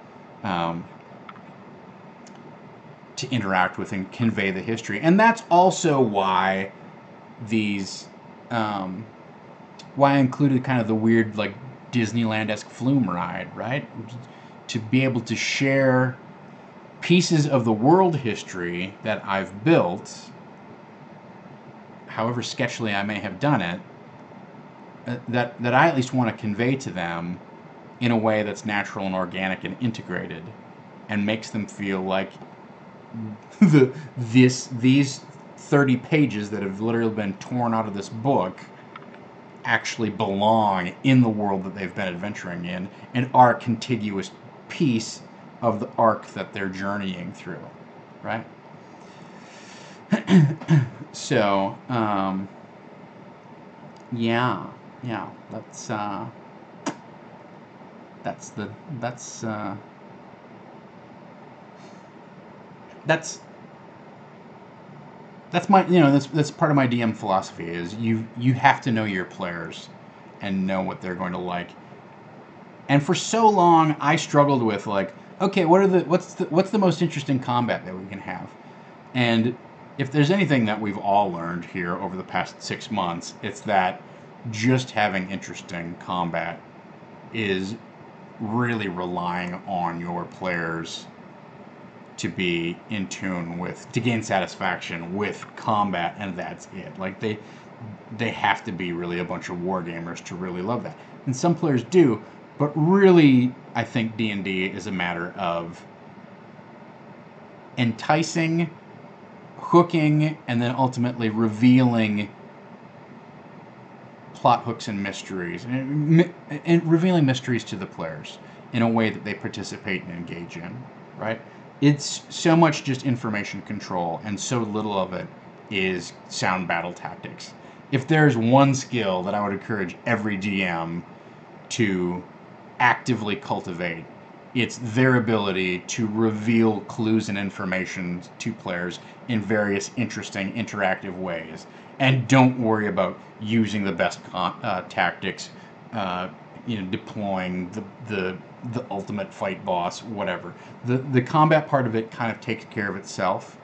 Speaker 1: interact with and convey the history. And that's also why why I included kind of the weird, like, Disneyland-esque flume ride, right? To be able to share pieces of the world history that I've built, however sketchily I may have done it, that I at least want to convey to them in a way that's natural and organic and integrated, and makes them feel like these 30 pages that have literally been torn out of this book actually belong in the world that they've been adventuring in and are a contiguous piece of the arc that they're journeying through, right? So, yeah, that's my, that's part of my DM philosophy, is you have to know your players and know what they're going to like. And for so long I struggled with, like, okay, what's the most interesting combat that we can have? And if there's anything that we've all learned here over the past 6 months, it's that just having interesting combat is really relying on your players to be in tune with, to gain satisfaction with combat, and that's it. Like, they have to be really a bunch of wargamers to really love that. And some players do, but really I think D&D is a matter of enticing, hooking, and then ultimately revealing plot hooks and mysteries, and revealing mysteries to the players in a way that they participate and engage in, right? It's so much just information control, and so little of it is sound battle tactics. If there's one skill that I would encourage every DM to actively cultivate, it's their ability to reveal clues and information to players in various interesting, interactive ways. And don't worry about using the best tactics, deploying the ultimate fight boss, whatever. The combat part of it kind of takes care of itself,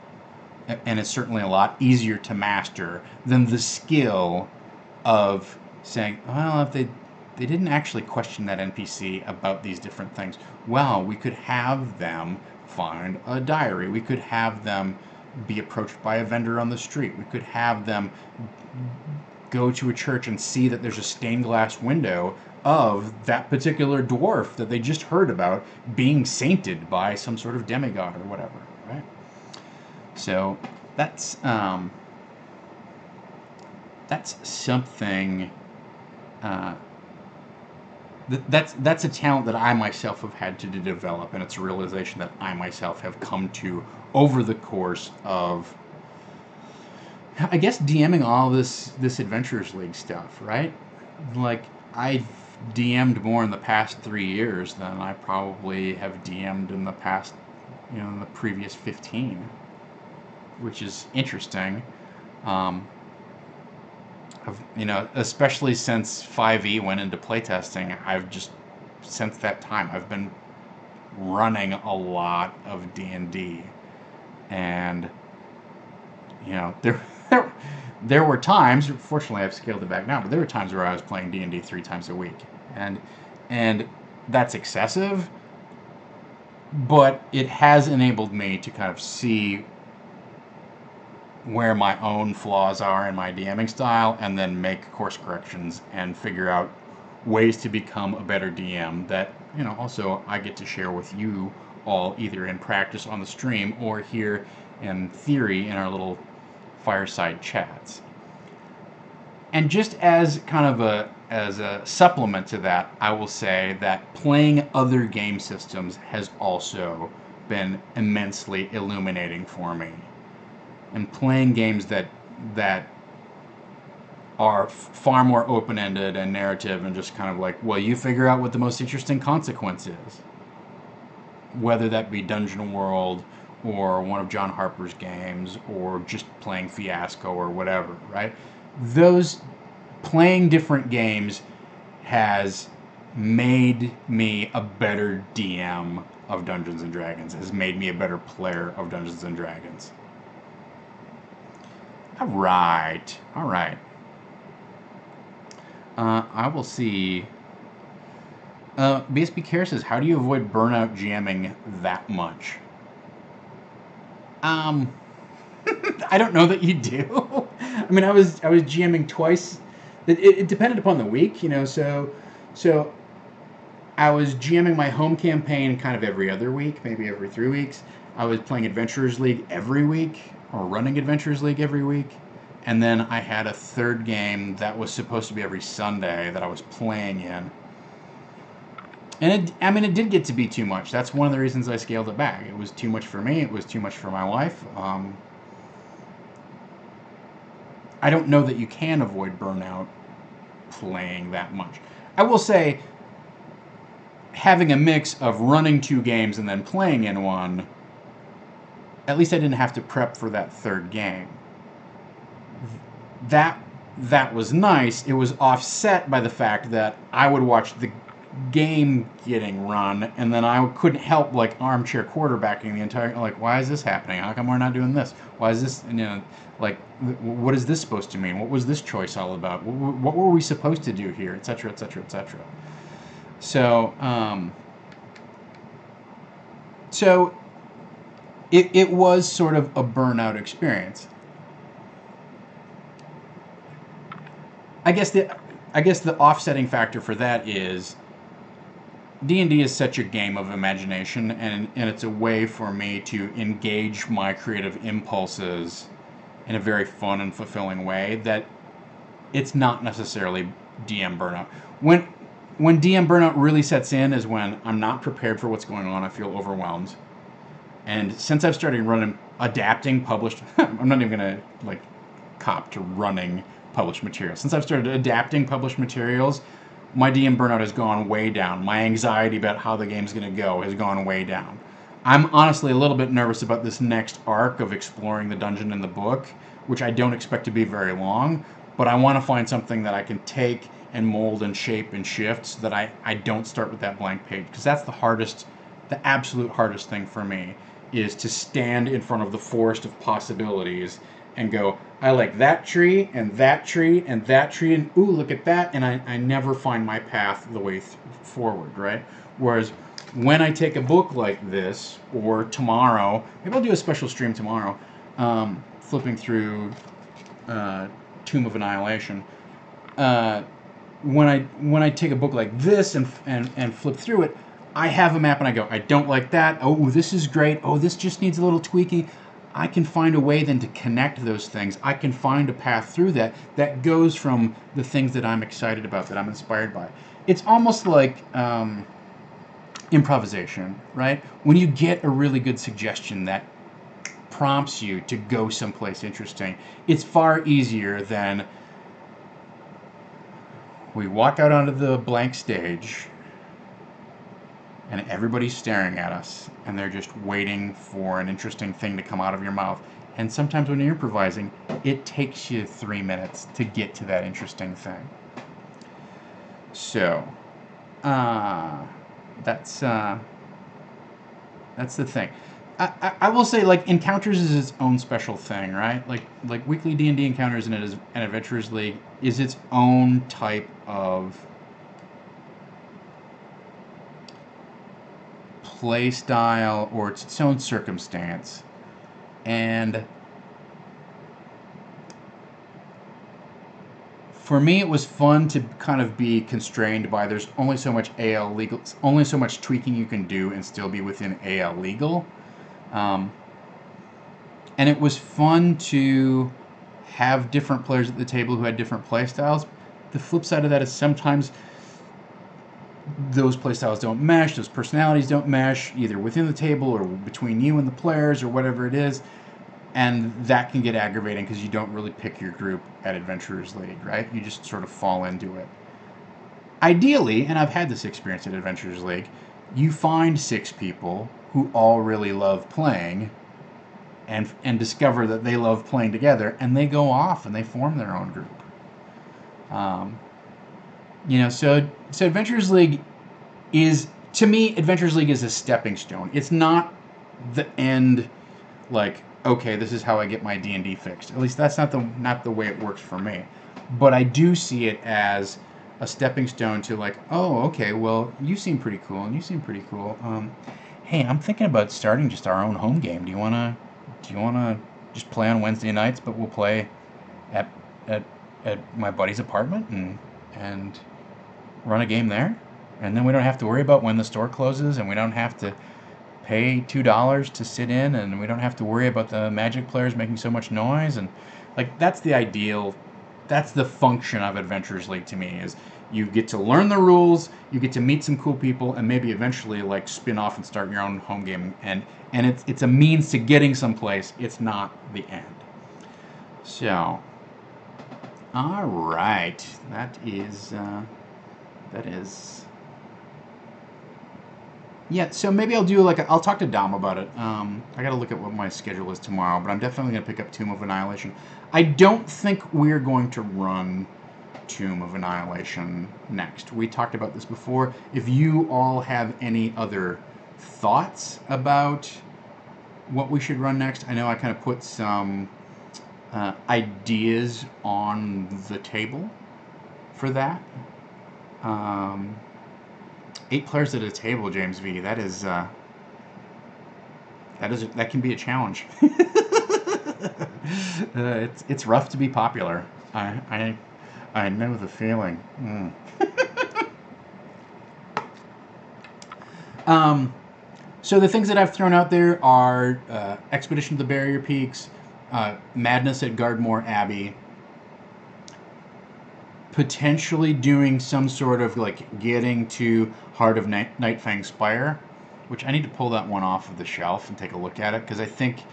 Speaker 1: and it's certainly a lot easier to master than the skill of saying, well, if they didn't actually question that NPC about these different things, well, we could have them find a diary. We could have them be approached by a vendor on the street. We could have them go to a church and see that there's a stained glass window of that particular dwarf that they just heard about being sainted by some sort of demigod or whatever, right? So that's something. That's a talent that I myself have had to develop, and it's a realization that I myself have come to over the course of, I guess, DMing all this Adventurers League stuff, right? Like, I've DM'd more in the past 3 years than I probably have DM'd in the past, in the previous 15, which is interesting. Especially since 5e went into playtesting, I've just, since that time, I've been running a lot of D&D. And, there were times, fortunately I've scaled it back now, but there were times where I was playing D&D 3 times a week. And that's excessive, but it has enabled me to kind of see where my own flaws are in my DMing style, and then make course corrections and figure out ways to become a better DM that, also I get to share with you all, either in practice on the stream or here in theory in our little fireside chats. And just as kind of a supplement to that, I will say that playing other game systems has also been immensely illuminating for me. And playing games that are far more open-ended and narrative, and just kind of like, well, you figure out what the most interesting consequence is. Whether that be Dungeon World or one of John Harper's games, or just playing Fiasco or whatever, right? Those playing different games has made me a better DM of Dungeons and Dragons, has made me a better player of Dungeons and Dragons. All right. I will see. BSB Care says, how do you avoid burnout GMing that much? I don't know that you do. I mean, I was GMing twice. It depended upon the week, so I was GMing my home campaign kind of every other week, maybe every 3 weeks. I was playing Adventurers League every week, or running Adventurers League every week. And then I had a third game that was supposed to be every Sunday that I was playing in. And it did get to be too much. That's one of the reasons I scaled it back. It was too much for me. It was too much for my wife. I don't know that you can avoid burnout playing that much. I will say, having a mix of running 2 games and then playing in one, at least I didn't have to prep for that third game. That was nice. It was offset by the fact that I would watch the game getting run, and then I couldn't help armchair quarterbacking the entire, why is this happening? How come we're not doing this? Why is this, what is this supposed to mean? What was this choice all about? What were we supposed to do here? Etc., etc., etc. So, it was sort of a burnout experience. I guess the offsetting factor for that is D&D is such a game of imagination, and it's a way for me to engage my creative impulses in a very fun and fulfilling way that it's not necessarily DM burnout. When DM burnout really sets in is when I'm not prepared for what's going on. I feel overwhelmed. And since I've started adapting published, I'm not even going to cop to running published materials. Since I've started adapting published materials, my DM burnout has gone way down. My anxiety about how the game's going to go has gone way down. I'm honestly a little bit nervous about this next arc of exploring the dungeon in the book, which I don't expect to be very long, but I want to find something that I can take and mold and shape and shift so that I don't start with that blank page, because that's the absolute hardest thing for me, is to stand in front of the forest of possibilities and go, I like that tree, and that tree, and that tree, and ooh, look at that, and I never find my path the way forward, right? Whereas when I take a book like this, or tomorrow, maybe I'll do a special stream tomorrow, flipping through Tomb of Annihilation, when I take a book like this and flip through it, I have a map and I go, I don't like that, oh, this is great, oh, this just needs a little tweaking. I can find a way then to connect those things. I can find a path through that goes from the things that I'm excited about, that I'm inspired by. It's almost like improvisation, right? When you get a really good suggestion that prompts you to go someplace interesting, it's far easier than We walk out onto the blank stage, and everybody's staring at us, and they're just waiting for an interesting thing to come out of your mouth. And sometimes when you're improvising, it takes you 3 minutes to get to that interesting thing. So, that's the thing. I will say, like, Encounters is its own special thing, right? Like weekly D&D Encounters and Adventurers League is its own type of play style, or its own circumstance. And for me, it was fun to kind of be constrained by there's only so much AL legal, only so much tweaking you can do and still be within AL legal. And it was fun to have different players at the table who had different play styles. The flip side of that is sometimes those play styles don't mesh, those personalities don't mesh, either within the table or between you and the players or whatever it is. And that can get aggravating because you don't really pick your group at Adventurers League, right? You just sort of fall into it. Ideally, and I've had this experience at Adventurers League, you find 6 people who all really love playing and discover that they love playing together, and they go off and they form their own group. So Adventurers League is, to me, Adventurers League is a stepping stone. It's not the end, like, okay, this is how I get my D&D fixed. At least that's not the way it works for me. But I do see it as a stepping stone to, like, oh, okay, well, you seem pretty cool, and you seem pretty cool. Hey, I'm thinking about starting just our own home game. Do you wanna just play on Wednesday nights, but we'll play at my buddy's apartment and run a game there? And then we don't have to worry about when the store closes, and we don't have to pay $2 to sit in, and we don't have to worry about the Magic players making so much noise. And, like, that's the ideal, that's the function of Adventurers League to me, is you get to learn the rules, you get to meet some cool people, and maybe eventually, like, spin off and start your own home game. And it's a means to getting someplace. It's not the end. So, all right, that is. Yeah, so maybe I'll do, like, I'll talk to Dom about it. I gotta look at what my schedule is tomorrow, but I'm definitely gonna pick up Tomb of Annihilation. I don't think we're going to run Tomb of Annihilation next. We talked about this before. If you all have any other thoughts about what we should run next, I know I kind of put some ideas on the table for that. 8 players at a table, James V. That can be a challenge. It's rough to be popular. I know the feeling. So the things that I've thrown out there are Expedition to the Barrier Peaks, Madness at Gardmore Abbey, potentially doing some sort of, like, getting to Heart of Nightfang Spire, which I need to pull that one off of the shelf and take a look at it, because I think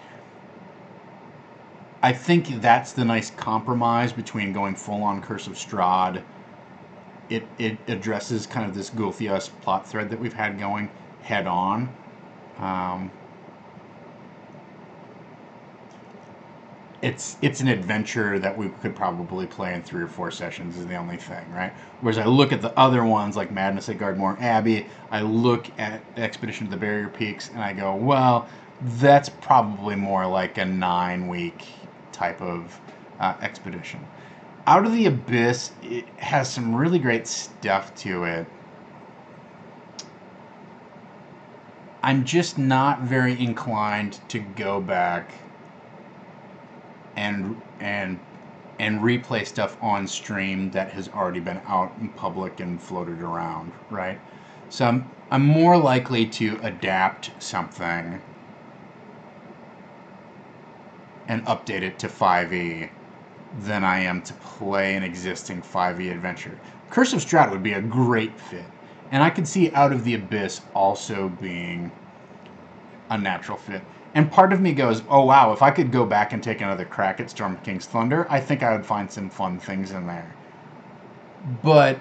Speaker 1: that's the nice compromise between going full-on Curse of Strahd. It addresses kind of this Gulthias plot thread that we've had going head-on. It's an adventure that we could probably play in 3 or 4 sessions, is the only thing, right? Whereas I look at the other ones, like Madness at Gardmore Abbey, I look at Expedition to the Barrier Peaks, and I go, well, that's probably more like a 9-week type of expedition. Out of the Abyss, it has some really great stuff to it. I'm just not very inclined to go back and replay stuff on stream that has already been out in public and floated around, right? So I'm more likely to adapt something and update it to 5e than I am to play an existing 5e adventure. Curse of Strahd would be a great fit, and I could see Out of the Abyss also being a natural fit. And part of me goes, oh wow, if I could go back and take another crack at Storm King's Thunder, I think I would find some fun things in there. but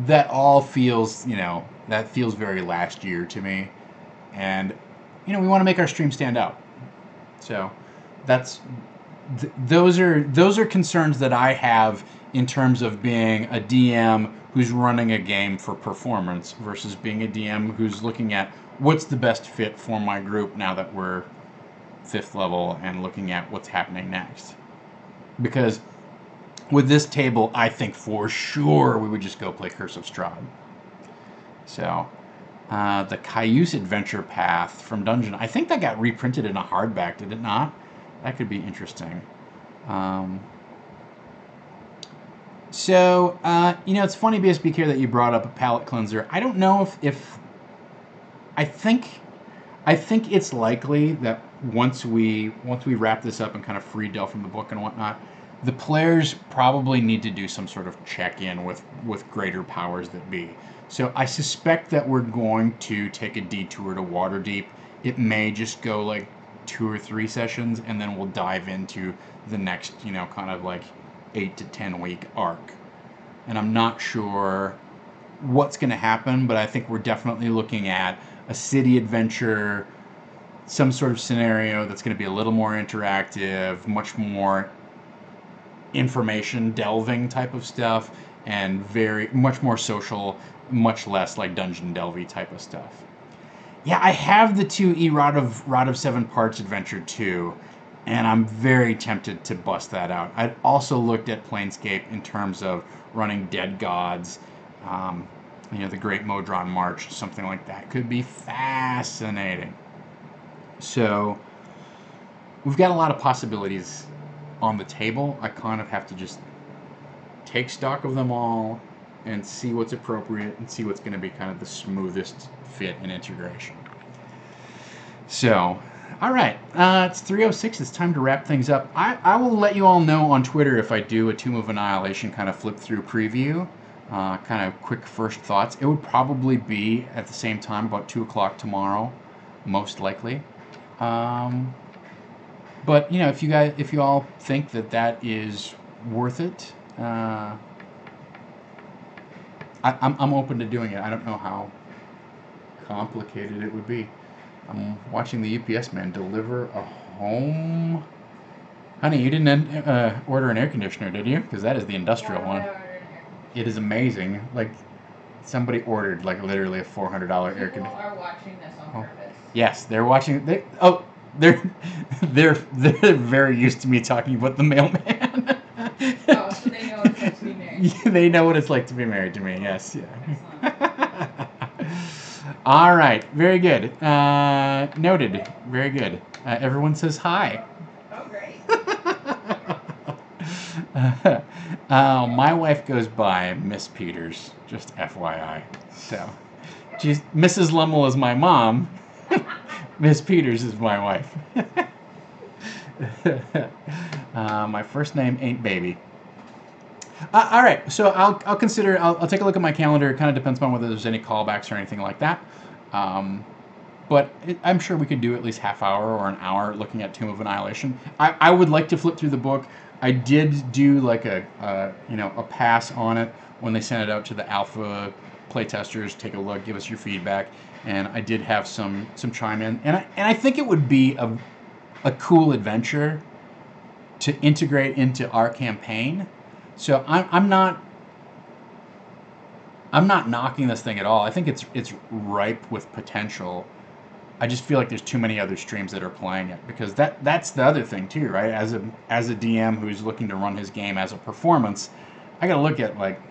Speaker 1: that all feels, that feels very last year to me. And, we want to make our stream stand out. So that's, those are concerns that I have in terms of being a DM who's running a game for performance versus being a DM who's looking at what's the best fit for my group now that we're 5th level and looking at what's happening next. Because with this table, I think for sure we would just go play Curse of Strahd. So, the Cayuse Adventure Path from Dungeon, I think that got reprinted in a hardback, did it not? That could be interesting. It's funny, BSBK, that you brought up a palate cleanser. I don't know if I think it's likely that once we wrap this up and kind of free Del from the book and whatnot, the players probably need to do some sort of check-in with greater powers that be. So I suspect that we're going to take a detour to Waterdeep. It may just go like 2 or 3 sessions, and then we'll dive into the next, kind of like 8 to 10 week arc. And I'm not sure what's going to happen, but I think we're definitely looking at a city adventure, some sort of scenario that's going to be a little more interactive, much more information delving type of stuff, and much more social, much less like dungeon delvey type of stuff. Yeah, I have the 2E Rod of 7 Parts adventure too, and I'm very tempted to bust that out. I'd also looked at Planescape in terms of running Dead Gods, the Great Modron March, something like that. Could be fascinating. So, we've got a lot of possibilities on the table. I kind of have to just take stock of them all and see what's appropriate and see what's going to be kind of the smoothest fit and integration. So, all right, it's 3:06. It's time to wrap things up. I will let you all know on Twitter if I do a Tomb of Annihilation kind of flip through preview, kind of quick first thoughts. It would probably be at the same time, about 2 o'clock tomorrow, most likely. But if you all think that is worth it, I'm open to doing it. I don't know how complicated it would be. I'm watching the UPS man deliver a home. Honey, you didn't order an air conditioner, did you? Because that is the industrial one. It is amazing. Like, somebody ordered like literally a $400 air conditioner. People are watching this on purpose. Yes, they're watching. They're very used to me talking about the mailman.
Speaker 2: Oh, so they know what it's like to be married.
Speaker 1: They know what it's like to be married to me. Yes. Yeah. All right. Very good. Noted. Very good. Everyone says hi.
Speaker 2: Oh, great.
Speaker 1: My wife goes by Miss Peters. Just FYI. So, Mrs. Lommel is my mom. Miss Peters is my wife. My first name ain't Baby. All right, so I'll consider. I'll take a look at my calendar. It kind of depends on whether there's any callbacks or anything like that. But I'm sure we could do at least half hour or an hour looking at Tomb of Annihilation. I would like to flip through the book. I did do like a pass on it when they sent it out to the alpha playtesters. Take a look, give us your feedback, and I did have some chime in, and I think it would be a cool adventure to integrate into our campaign. So I'm not knocking this thing at all. I think it's ripe with potential. I just feel like there's too many other streams that are playing it, because that's the other thing too, right? As a DM who's looking to run his game as a performance, I got to look at like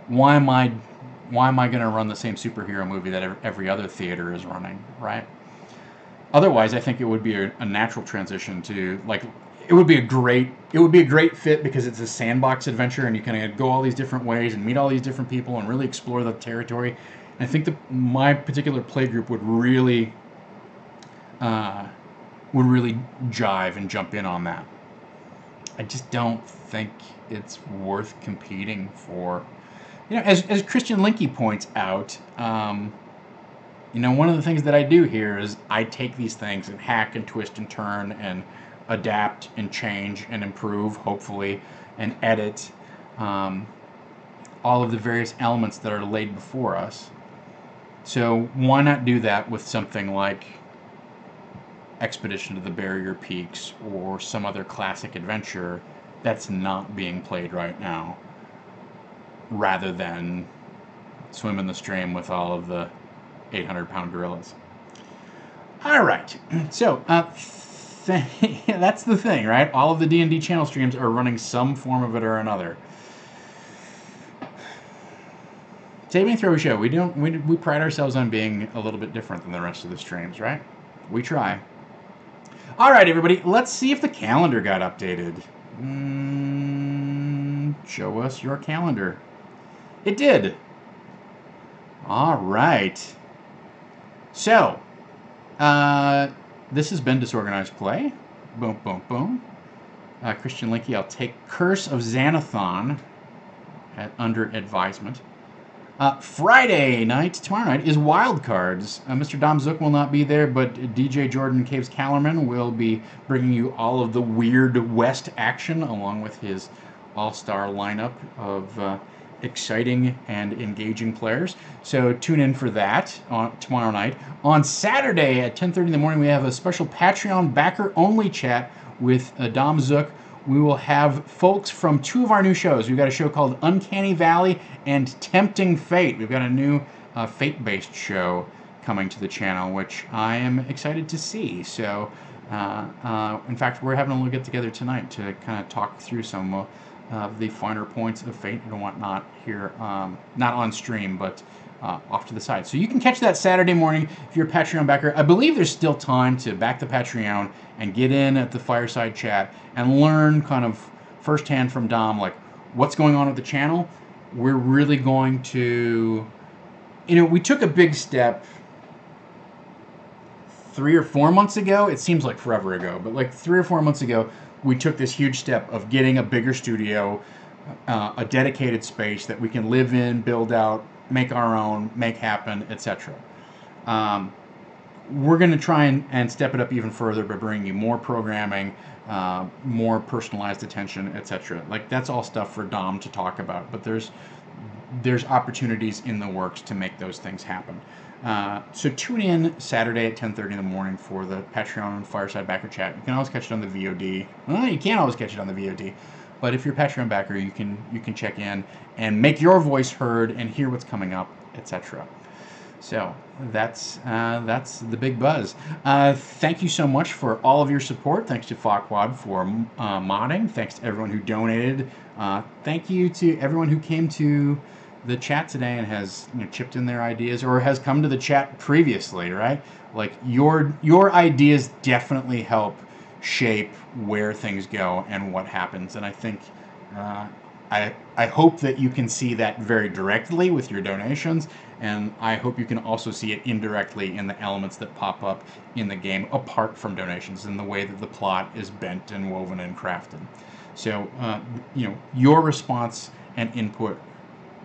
Speaker 1: why am I going to run the same superhero movie that every other theater is running, right? Otherwise, I think it would be a natural transition to like. It would be a great fit because it's a sandbox adventure and you can go all these different ways and meet all these different people and really explore the territory. And I think that my particular play group would really jive and jump in on that. I just don't think it's worth competing for. As Christian Linky points out, one of the things that I do here is I take these things and hack and twist and turn and adapt and change and improve, hopefully, and edit. all of the various elements that are laid before us. So why not do that with something like Expedition to the Barrier Peaks or some other classic adventure that's not being played right now, rather than swim in the stream with all of the 800-pound gorillas. All right, so that's the thing, right? All of the D&D channel streams are running some form of it or another. Saving Throw Show, we pride ourselves on being a little bit different than the rest of the streams, right? We try. All right, everybody, let's see if the calendar got updated. Show us your calendar. It did. All right. So, this has been Disorganized Play. Boom, boom, boom. Christian Linky, I'll take Curse of Xanathon under advisement. Friday night, tomorrow night, is Wild Cards. Mr. Dom Zook will not be there, but DJ Jordan Caves Callerman will be bringing you all of the Weird West action, along with his all-star lineup of exciting and engaging players. So tune in for that tomorrow night. On Saturday at 10:30 in the morning, we have a special Patreon backer-only chat with Dom Zook. We will have folks from two of our new shows. We've got a show called Uncanny Valley and Tempting Fate. We've got a new fate-based show coming to the channel, which I am excited to see. So, in fact, we're having a little get-together tonight to kind of talk through some of the finer points of Fate and whatnot here, not on stream, but off to the side. So you can catch that Saturday morning if you're a Patreon backer. I believe there's still time to back the Patreon and get in at the fireside chat and learn kind of firsthand from Dom, like, what's going on with the channel. We're really going to, we took a big step 3 or 4 months ago. It seems like forever ago, but like 3 or 4 months ago, we took this huge step of getting a bigger studio, a dedicated space that we can live in, build out, make our own, make happen, etc. We're going to try and step it up even further by bringing you more programming, more personalized attention, etc. Like, that's all stuff for Dom to talk about, but there's opportunities in the works to make those things happen. So tune in Saturday at 10:30 in the morning for the Patreon and Fireside Backer Chat. You can always catch it on the VOD. Well, you can't always catch it on the VOD, but if you're a Patreon backer, you can check in and make your voice heard and hear what's coming up, etc. So that's the big buzz. Thank you so much for all of your support. Thanks to Fawquad for modding. Thanks to everyone who donated. Thank you to everyone who came to the chat today and has chipped in their ideas or has come to the chat previously, right? Like, your ideas definitely help shape where things go and what happens. And I think I hope that you can see that very directly with your donations, and I hope you can also see it indirectly in the elements that pop up in the game apart from donations, in the way that the plot is bent and woven and crafted. So your response and input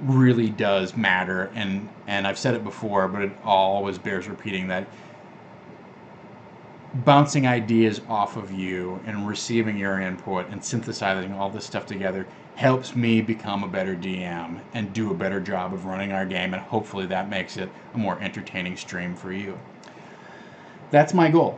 Speaker 1: really does matter, and I've said it before, but it always bears repeating, that bouncing ideas off of you and receiving your input and synthesizing all this stuff together helps me become a better DM and do a better job of running our game, and hopefully that makes it a more entertaining stream for you. That's my goal.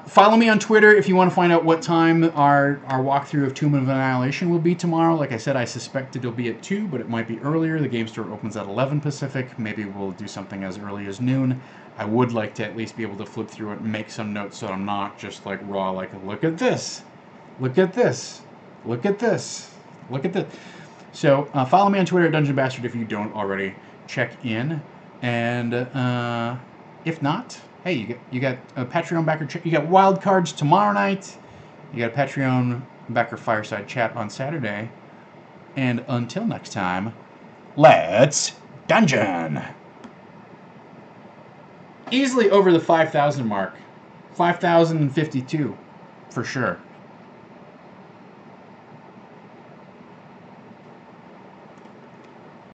Speaker 1: Follow me on Twitter if you want to find out what time our walkthrough of Tomb of Annihilation will be tomorrow. Like I said, I suspect it'll be at 2, but it might be earlier. The game store opens at 11 Pacific. Maybe we'll do something as early as noon. I would like to at least be able to flip through it and make some notes so I'm not just like raw, like, look at this, look at this, look at this, look at this. So follow me on Twitter at Dungeon Bastard if you don't already. Check in, and if not, hey, you got a Patreon backer. You got Wild Cards tomorrow night. You got a Patreon backer Fireside Chat on Saturday. And until next time, let's dungeon. Easily over the 5,000 mark. 5,052 for sure.